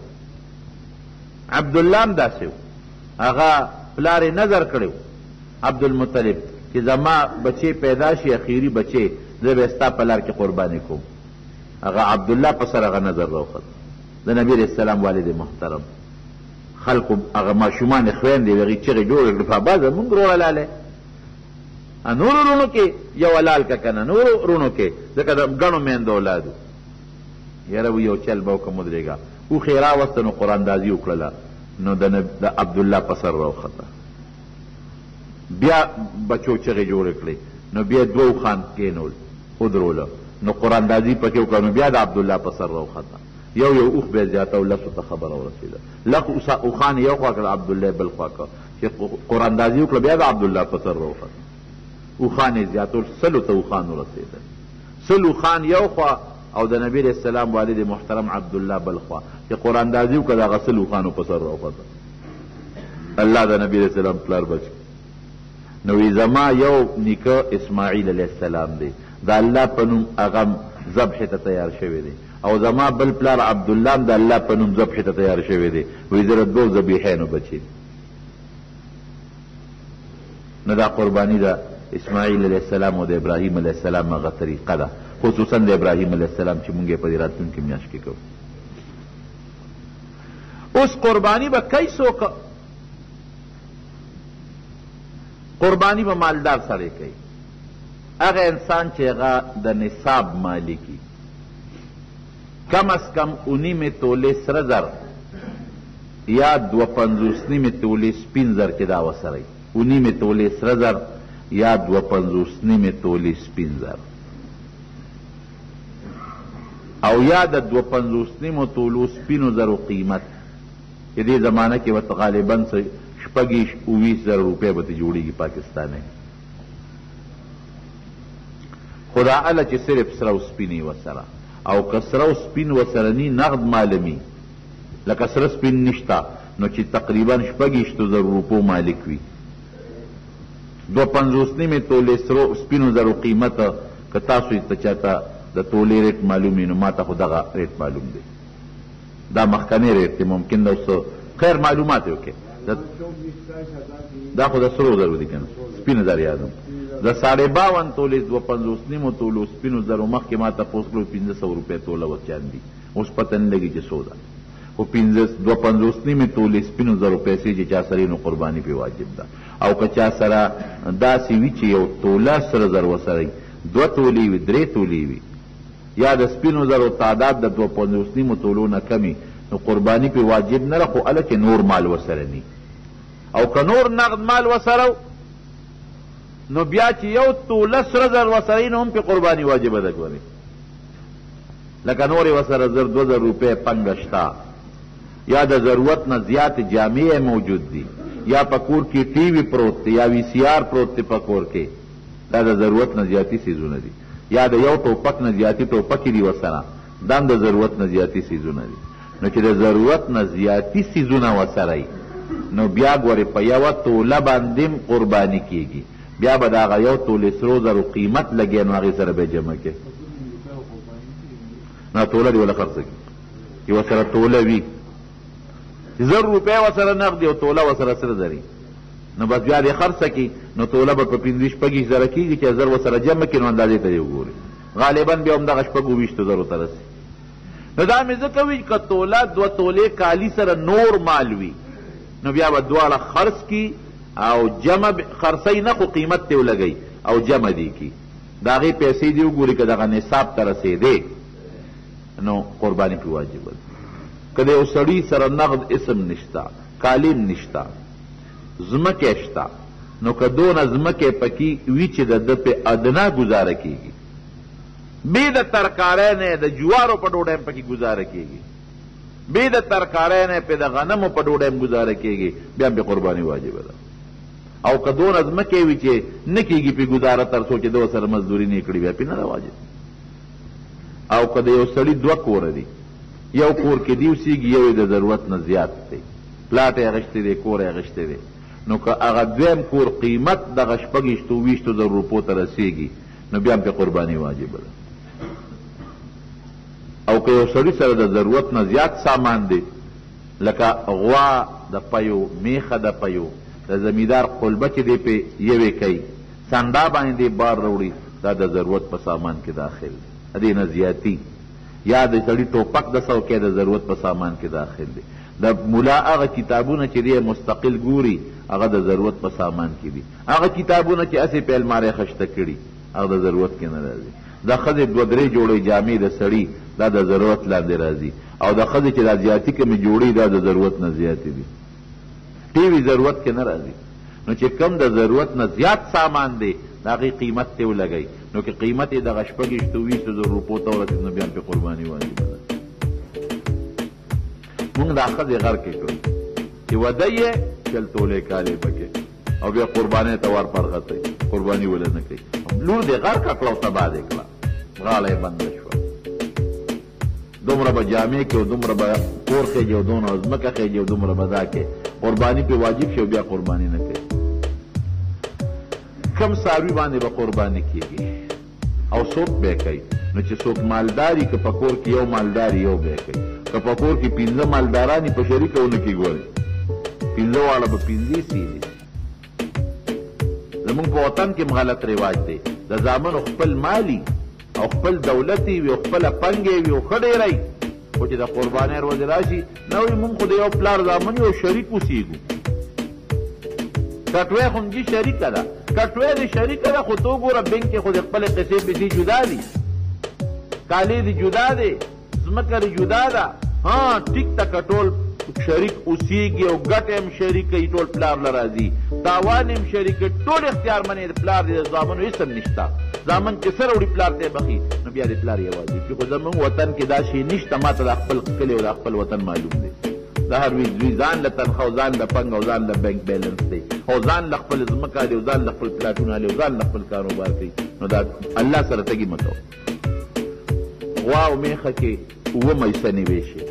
عبدالله هم داسې و هغه پلار یې نظر کړی عبدالمطلب چې زما بچی پیدا شي اخیری بچی زه به ستا په لار کې قرباني کوم هغه عبدالله په سر هغه نظر راوخت د نبی علیه السلام والد محترم خلقو هغه ماشومان خویندې هغې چغې جوړې کړې فابازه مونږ وروره لالی نورو رونو کې یو لال که که نه نورو رونو کې ځکه د ګڼو میندو اولادو یاره و یو چل به وکړه مدرېږه اوښې راوسته نو قراندازي وکړله نو د عبدالله په سر راوخته بیا بچو چغې جوړې کړې نو بیا دوه اوښان کېنول ودروله نو قراندازي پکې وکړه نو بیا د عبدالله په سر راوخته یو اوښ بیا زیاته و لسو ته خبره ورسېده لږ اوښان یو خوا کړه عبدالله بل خوا کړه چې قراندازي وکړه بیا د عبدالله په سر راوخته اوښان یې زیاتول سلو ته اوښان ورسېدل سل اوښان یو خوا او د نبی علیه السلام والد محترم عبدالله بل خوا چې قراندازي وکړه د هغه سل اوښانو په سر راوخته الله د نبی علیه السلام پلار بچ نو وی زما یو نیکه اسماعیل علیه السلام دی د الله په نوم هغه ذبح ته تیار شوی دی او زما بل پلار عبدالله هم د الله په نوم ذبح ته تیار شوی دی وی زه د دوو ذبیحینو بچی نو دا قرباني ده اسماعیل علیه السلام او د ابراهیم علیه السلام هغه طریقه ده خصوصا د ابراهیم علیه السلام چې مونږ یې په دې راتلونکي میاشت کې کوو اوس قرباني به کوي څوک قربانی به مالدار سره کوي هغه انسان چې هغه د نصاب مالکی کم از کم 9 تولې سره زر یا 2.50 تولې سپین زر چې دا وسره 9 تولې سره زر یا 2.50 تولې سپین زر او یا د 2.50 تولو سپینو زرو قیمت چې دې زمانه کې ورته غالبا شپږ 19,000 روپۍ به ته جوړېږي پاکستانی خدا اله چې صرف سره او سپینې ورسره او که سره او سپین ورسره نی نغد مالمي لکه سره سپین نشته نو چې تقریبا 6,000 روپو مالک وي 2.50 تولې سرو سپینو زرو قیمت که تاسو ته چاته د تولې ریټ معلوم نو ما ته خو دغه ریټ معلوم دی دا مخکنی ریټ دی ممکن دا اوس خیر معلومات یې وکړې دا خو د سرو زرو دي که نه سپینو زر یادم د 52 تولې 2.50 تولو سپینو زرو مخکې ما تپوس کړو 1500 روپۍ توله ورچاند دي اوس پته نه لګي چې څو ده خو 2.50 تولې سپینو زرو پیسې چې چا سره نو قرباني پې واجب ده او که چا سره داسې وي چې یو توله سره زر ورسره 2 تولې وي 3 تولې وي یا د سپینو زرو تعداد د 2.50 تولو نه کمی نو قربانی پی واجب نه خو اله چې نور مال وسره ني او که نور نقد مال وسره نو بیا چې یو توله سره زر وسره نو هم پی قربانی واجب ده ګوري لکه نور وسره زر 2000 روپے پنګ شتا یا د ضرورت نه زیات جامع موجود دي یا پکور کی ٹی وی پروت دی یا وی سی آر پروت دی پکور کې دا د ضرورت نه زیاتی سیزونه دي یا د یو ټوپک نه زیاتی ټوپک دی وسره دا د ضرورت نه زیاتی سیزونه دي نو چې د ضرورت نه زیاتی سیزونه وسره نو بیا ګورې په یوه توله باندې قرباني کیږي بیا به د هغه یو تولې سرو زرو قیمت لګی نو هغې سره به جمع کې نو توله دې وله خرڅه کړي چې ورسره توله وي 1000 روپۍ ورسره نقد او توله ورسره سره زري نو بس بیا دې خرڅه کړي نو توله به په 25 زره کېږي چې 1000 ورسره جمع کړي نو اندازې ته دې وګوري غالبا بیا همدغه 25 زرو ته رسي نو دا مې ځکه وي که توله 2 تولې کالي سره نور مال وي نو بیا به دواړه خرڅ کړي او جمع خرڅی نه خو قیمت ته ولګئ او جمع دی کی د هغې پیسې دې وګوري که دغه نصاب ته رسېدې نو قرباني پې واجب ده که د یو سړي سره نقد اسم نشته کالیم نشته ځمکې شته نو که دونه ځمکې پکې وي چې د ده پې ادنا ګزاره کېږي بې د ترکارۍ نه د جوارو په ډوډۍ هم پکې ګزاره کېږي بې د ترکارۍ نه پې د غنمو په ډوډۍ هم ګزاره کېږي بیا هم پې قرباني واجبه ده او که دونه ځمکې وي چې نه کېږي پې ګزاره تر څو چې ده سره مزدوري نه کړي بیا پې نه ده واجب او که د یو سړي 2 کوره دي یو کور کې دی اوسېږي یو یې د ضرورت نه زیات دی پلاټ یې اخیستی دی کور یې اخیستی دی نو که هغه دویم کور قیمت دغه 26,000 روپو ته رسېږي نو بیا هم پې قرباني واجبه ده او که یو سړي سره د ضرورت نه زیات سامان دی لکه غوا د پیو میخه د پیو د زمیندار قلبه چې دی پې یوې کوي سنډا باندې دی بار راوړي دا د ضرورت په سامان کې داخل دی دې نه زیاتی یا د سړي ټوپک د څوکۍ د ضرورت په سامان کې داخل دی د ملا هغه کتابونه چې دی مستقل ګوري هغه د ضرورت په سامان کې دي هغه کتابونه چې هسې په المارۍ خشته کړي هغه د ضرورت کې نه راځي د ښځې 2-3 جوړې جامې د سړي دا د ضرورت لاندې راځي او د ښځې چې دا زیاتي کمې جوړې دا د ضرورت نه زیاتې دي ټي وي ضرورت کې نه راځي نو چې کم د ضرورت نه زیات سامان دی د هغې قیمت ته ولګئ نو که قیمت یې دغه 26,000 روپو ته ورسېد نو بیا هم پې قرباني واجبه ده مونږ دا ښځې غر کې کړو چې وده یې 40 تولې کالې پکې او بیا قربانۍ ته ور پرغتی قرباني ولې نه کوي لور دې غر کړه کړه او تباه دې کړه غاړه یې بنده شوه دومره به جامې کې او دومره به کور خېږي او دومره ځمکه خېږي او دومره به دا کې قرباني پې واجب شي او بیا قرباني نه کوي کم څاروي باندې به قرباني کېږي او څوک به یې کوي نو چې څوک مالداري که په کور کې یو مالداري یو به یې کوي که په کور کې 15 مالداران په شریکه ونه کې ګوري 15 واړه به 15 سیلي زمونږ په وطن کې غلط رواج دی د زامنو خپل مالي او خپل دولتي وي او خپله پنګې وي او ښه ډېری خو چې د قربانۍ ورځې راشي نه وایي مونږ خو د یو پلار زامن یو شریک اوسېږو کټوۍ خو همجي شریکه ده کټوۍ دې شریکه ده خو ته وګوره بینک کې خو د خپلې قصې پیسې جدا دي کالي دې جدا دی ځمکه دې جدا ده ها ټیک ته که ټول شریک اوسېږي او ګټې هم شریکه ټول پلار له راځي تاوان هم شریکه ټول اختیار منې د پلار دې د زامنو هېڅ هم نشته زامن چې سره وړي پلار ته بخي نو بیا د پلار یوازې چې خو زموږ وطن کې دا شی نشته ما ته د خپل کلي او د خپل وطن معلوم دی د هر زوی ځان له تنخوا او ځان له پنګ او ځان له بینک بیلنس دی او ځان له خپل ځمکه دی او ځان له خپل پلاټونه دی او ځان له خپل کاروبار کوي نو دا الله سره تګي مه کوه غوا او میخه کې 7 میسنې ویشي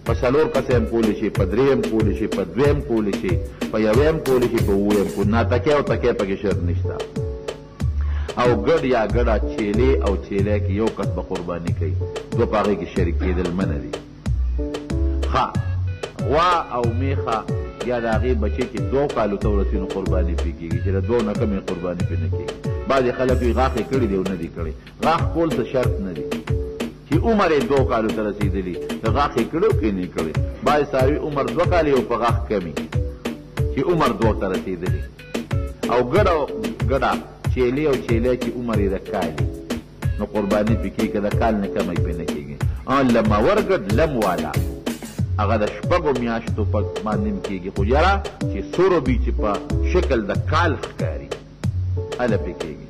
په 4 کسې هم کولی شي په 3 هم کولی شي په 2 هم کولی شي په 1 هم کولی شي په 7 هم کولی ناتکۍ او تکۍ پکې شرط نشته او ګډ یا ګډه چیلې او چیلی کې یو کس به قرباني کوي 2 په هغې کې شریک کېدل منع دي ښه غوا او میخه یا د هغې بچې چې 2 کالو ته ورسي نو قرباني پرې کېږي چې د 2 نه کمې قرباني پرې نه کېږي بعضې خلک وي غاښ یې کړي دی او نه دي کړی غاښ کول څه شرط نه دي چې عمر یې 2 کالو ته رسېدلي د غاښ یې کړی او که یې نه کړی بعضې څاروي عمر 2 کالې او په غاښ کمي چې عمر 2 ته رسېدلي او ګډه چیلې او چیلی چې عمر یې د کالي نو قرباني پرې کېږي که د کال نه کمی پرې نه کېږي لمه ورګډ لم والا هغه د شپږو میاشتو په باندې کېږي، خو یاره چې څو روبي چې په شکل د کال ښکاري هله پې کېږي.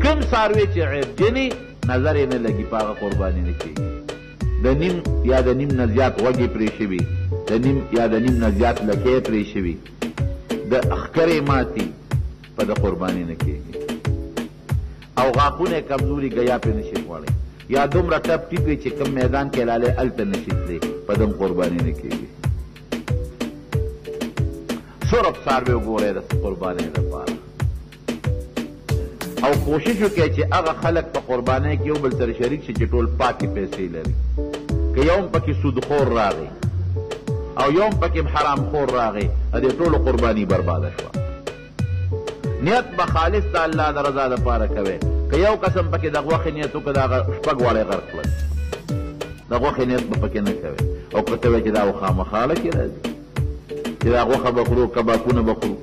کوم څاروی چې عیبجنې نظر یې نه لګي په هغه قرباني نه کېږي. د نیم یا د نیم نه زیات غوږې پرې شوي، د نیم یا د نیم نه زیات لکۍ پرې شوي، د ښکرې ماتي په د قرباني نه کېږي. او غاښونه یې کمزوري ګیا پرې نه شي خوړی، یا دومره ټپ ټیپې چې کوم میدان کې لالی هلته نه شي تللی، په دم قرباني نه کېږي. صرف څاروی وګورئ د قربانۍ دپاره، او کوشش وکړئ چې هغه خلک په قربانۍ کې یو بل سره شریک شي چې ټول پاکې پیسې لري. که یو هم پکې سودخور راغی او یو هم پکې حرام خور راغی، د دې ټولو قرباني برباده شوه. نیت به خالص د الله د رضا دپاره کوئ. که یو قسم پکې د غوښې نیت وکړه، د هغه شپږ واړی غرق کړل، د غوښې نیت به پکې نه کوئ. او که ته وایې چې دا خامخاله کې راځي چې دا غوښه به خورو، کبابونه به خورو،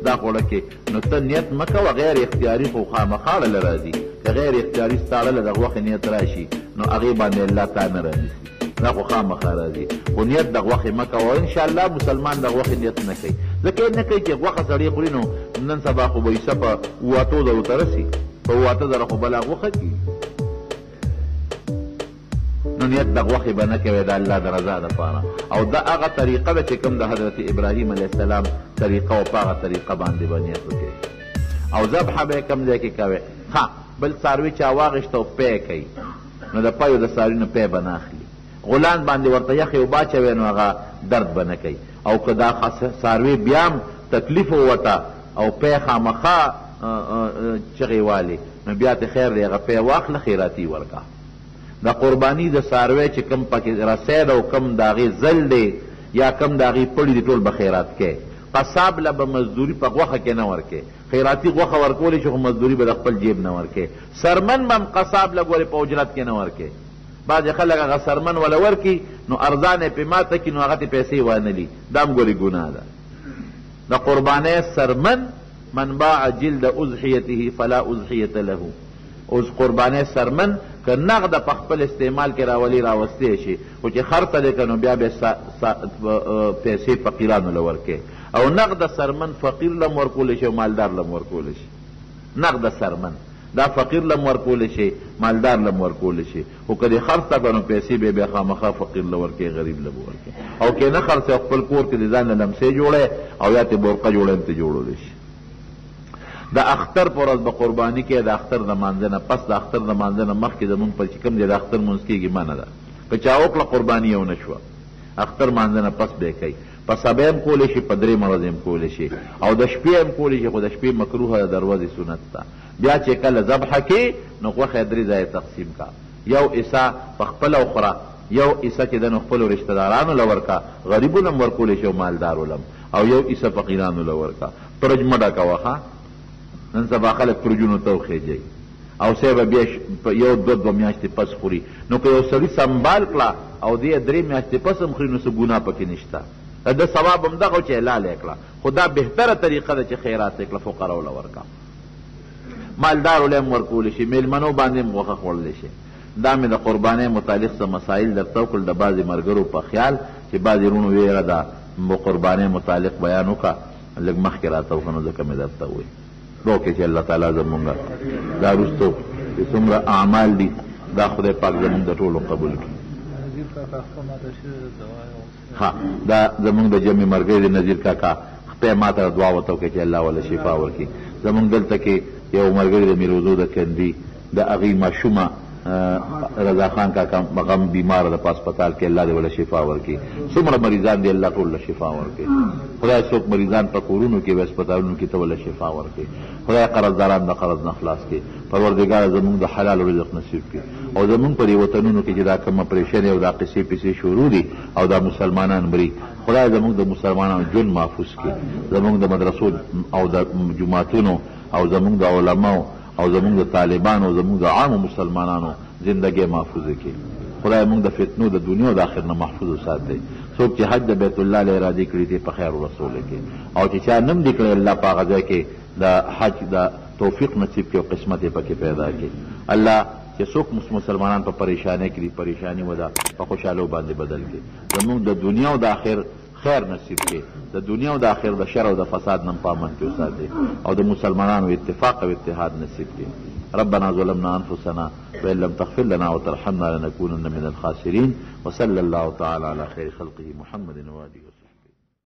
دا خوړه کې، نو ته نیت مه کوه. غیر اختیاري خو خامخاله له راځي. که غیر اختیاري ستاړه له د غوښې نیت راشي، نو هغې باندې الله تا نه رانیسي، دا خو خامخا راځي. خو نیت د غوښې مه کوه. انشاءالله مسلمان د غوښې نیت نه کوي، ځکه یې نه کوي چې غوښه سړی خوري، نو نن سبا خو به حصه په 8000 ته رسي، په 8000 خو بله غوښه کېږي. نو نیت د غوښې به نه کوې د الله د رضا دپاره. او دا هغه طریقه ده چې کوم د حضرت ابراهیم علیه السلام طریقه و، په هغه طریقه باندې به نیت وکړې. او ذبحه به یې کوم ځای کې کوې. ها بل څاروي چا واغېشته او پی کوي، نو د پیو د څاروي نه پی به نه اخلي. غولان باندې ورته یخې اوبه اچوې، نو هغه درد به نه کوي. او که دا څاروي بیا هم تکلیف ووته او پی خامخا چغې والي، نو بیا ته خیر دی، هغه پی واخله خیراتي ورکړه. د قرباني د څاروی چې کم پکې رسید او کم د هغې زل دی یا کم د هغې پړي دي، ټول به خیرات کوي. قصاب له به مزدوري په غوښه کې نه ورکوي، خیراتي غوښه ورکولی شي، خو مزدوري به د خپل جیب نه ورکوي. سرمن به هم قصاب له ګورې په اجرت کې نه ورکوي. بعضې خلک هغه سرمن وله ورکي، نو ارزان یې پې ماته کړي، نو هغه تې پیسې وانهلي، دا هم ګورې ګناه ده. د قربانۍ سرمن من باع جلد اضحیته فلا اضحیة له. اوس قربانۍ سرمن که نقد په خپل استعمال کې راولي راوستی شي، خو چې خرڅه دی که نو بیا به پیسې فقیرانو له ورکوي. او نقد سرمن فقیر له هم ورکولی شي او مالدار له هم ورکولی شي. نقد سرمن دا فقیر له هم ورکولی شي، مالدار له هم ورکولی شي. خو که دې خرڅه کړه نو پیسې به بیا خامخا فقیر له ورکوي، غریب له به ورکوي. او که نه خرڅه خپل کور کې د ځان له لمسې جوړی او یا ته برقه جوړی هم ته جوړولی شي. د اختر په ورځ به قرباني کې د اختر د مانځه نه پس، د اختر د مانځه نه مخکې زمونږ په چې کوم دی د اختر مونځ کېږي منع ده. که چا وکړه قرباني یو نه شوه، اختر مانځه نه پس به یې کوي. په سبا هم کولی شي، په درېیمه ورځ هم کولی شي، او د شپې هم کولی شي، خو د شپې مکروهه ده، د ورځې سنت ده. بیا چې کله ذبحه کې، نو غوښه یې 3 ځایه تقسیم کا. یو حصه په خپله وخوره، یو حصه چې د نو خپلو رشته دارانو له ورکه، غریبونو هم ورکولی شي او مالدارو له هم، او یو حصه فقیرانو له ورکه. ترج مه ډکه وخه، نن سبا خلک ترجونو ته وخېجئ، او سی به بیا یو 2 میاشتې پس خوري. نو که یو سړي سنبال کړه او دې 3 میاشتې پس هم خوري، نو څه ګناه پکې نشته. د ثواب هم دغه چې حلال یې کړه، خو دا بهتره طریقه ده چې خیرات یې کړه، فقراو له ورکړه. مالدارو له هم ورکولی شي، میلمنو باندې هم غوښه خوړلی شي. دا مې د قربانۍ متعلق څه مسایل درته وکړل، د بعضې ملګرو په خیال چې بعضې وروڼو ویره ده قربانۍ متعلق بیان وکړه، لږ مخکې راته وکړه، نو ځکه مې درته ووایي. روکې چې الله تعالی زمونږ دا وروستو چې څومره اعمال دي، دا خدای پاک زمونږ د ټولو قبول کړي. ها دا زمونږ د جمع مرګی د نظیر کاکا خپې ما ته دعا ورته وکړي چې الله وله شفا ورکړي. زمونږ دلته کې یو مرګی د میروزو د کندي د هغې ماشومه رضا خان کاکا غم بیمار ده په هسپتال کې، الله دې وله شفا ورکړي. څومره مریضان دي، الله ټول له شفا ورکړي. خدای څوک مریضان په کورونو کې و هسپتالونو کې ته وله شفا ورکړي. خدای قرضداران د قرض نه خلاص کړي. پروردګار زمونږ د حلال رزق نصیب کړي. او زمونږ په دې وطنونو کې چې دا کوم اپریشن او دا قصې پیسې شروع دي او دا مسلمانان مري، خدای زمونږ د مسلمانانو ژوند محفوظ کړي. زمونږ د مدرسو او د جوماتونو او زمونږ د علماو او زمونږ د طالبانو او زمونږ د عامو مسلمانانو زندګي محفوظه کړي. خدای موږ د فتنو د دنیا او د آخرت نه محفوظ وساتي. څوک چې حج د بیت الله له ارادې کړي دي په خیر رسول کې، او چې چا نم دي کړی الله پاک ځای کې د حج د توفیق نصیب کړي او قسمت یې پکې پیدا کړي. الله چې څوک مسلمانان په پریشانی کې دي پریشانی ودا په خوشحالو باندې بدل کړي زموږ د دنیا او د آخر خیر نصیب کړي د دنیا او د آخر د شر او د فساد نه په امن کې وساتي او د مسلمانانو اتفاق او اتحاد نصیب کړي ربنا ظلمنا انفسنا وان لم تغفر لنا وترحمنا لنكونن من الخاسرين وصلى الله تعالى على خير خلقه محمد وآله وسلم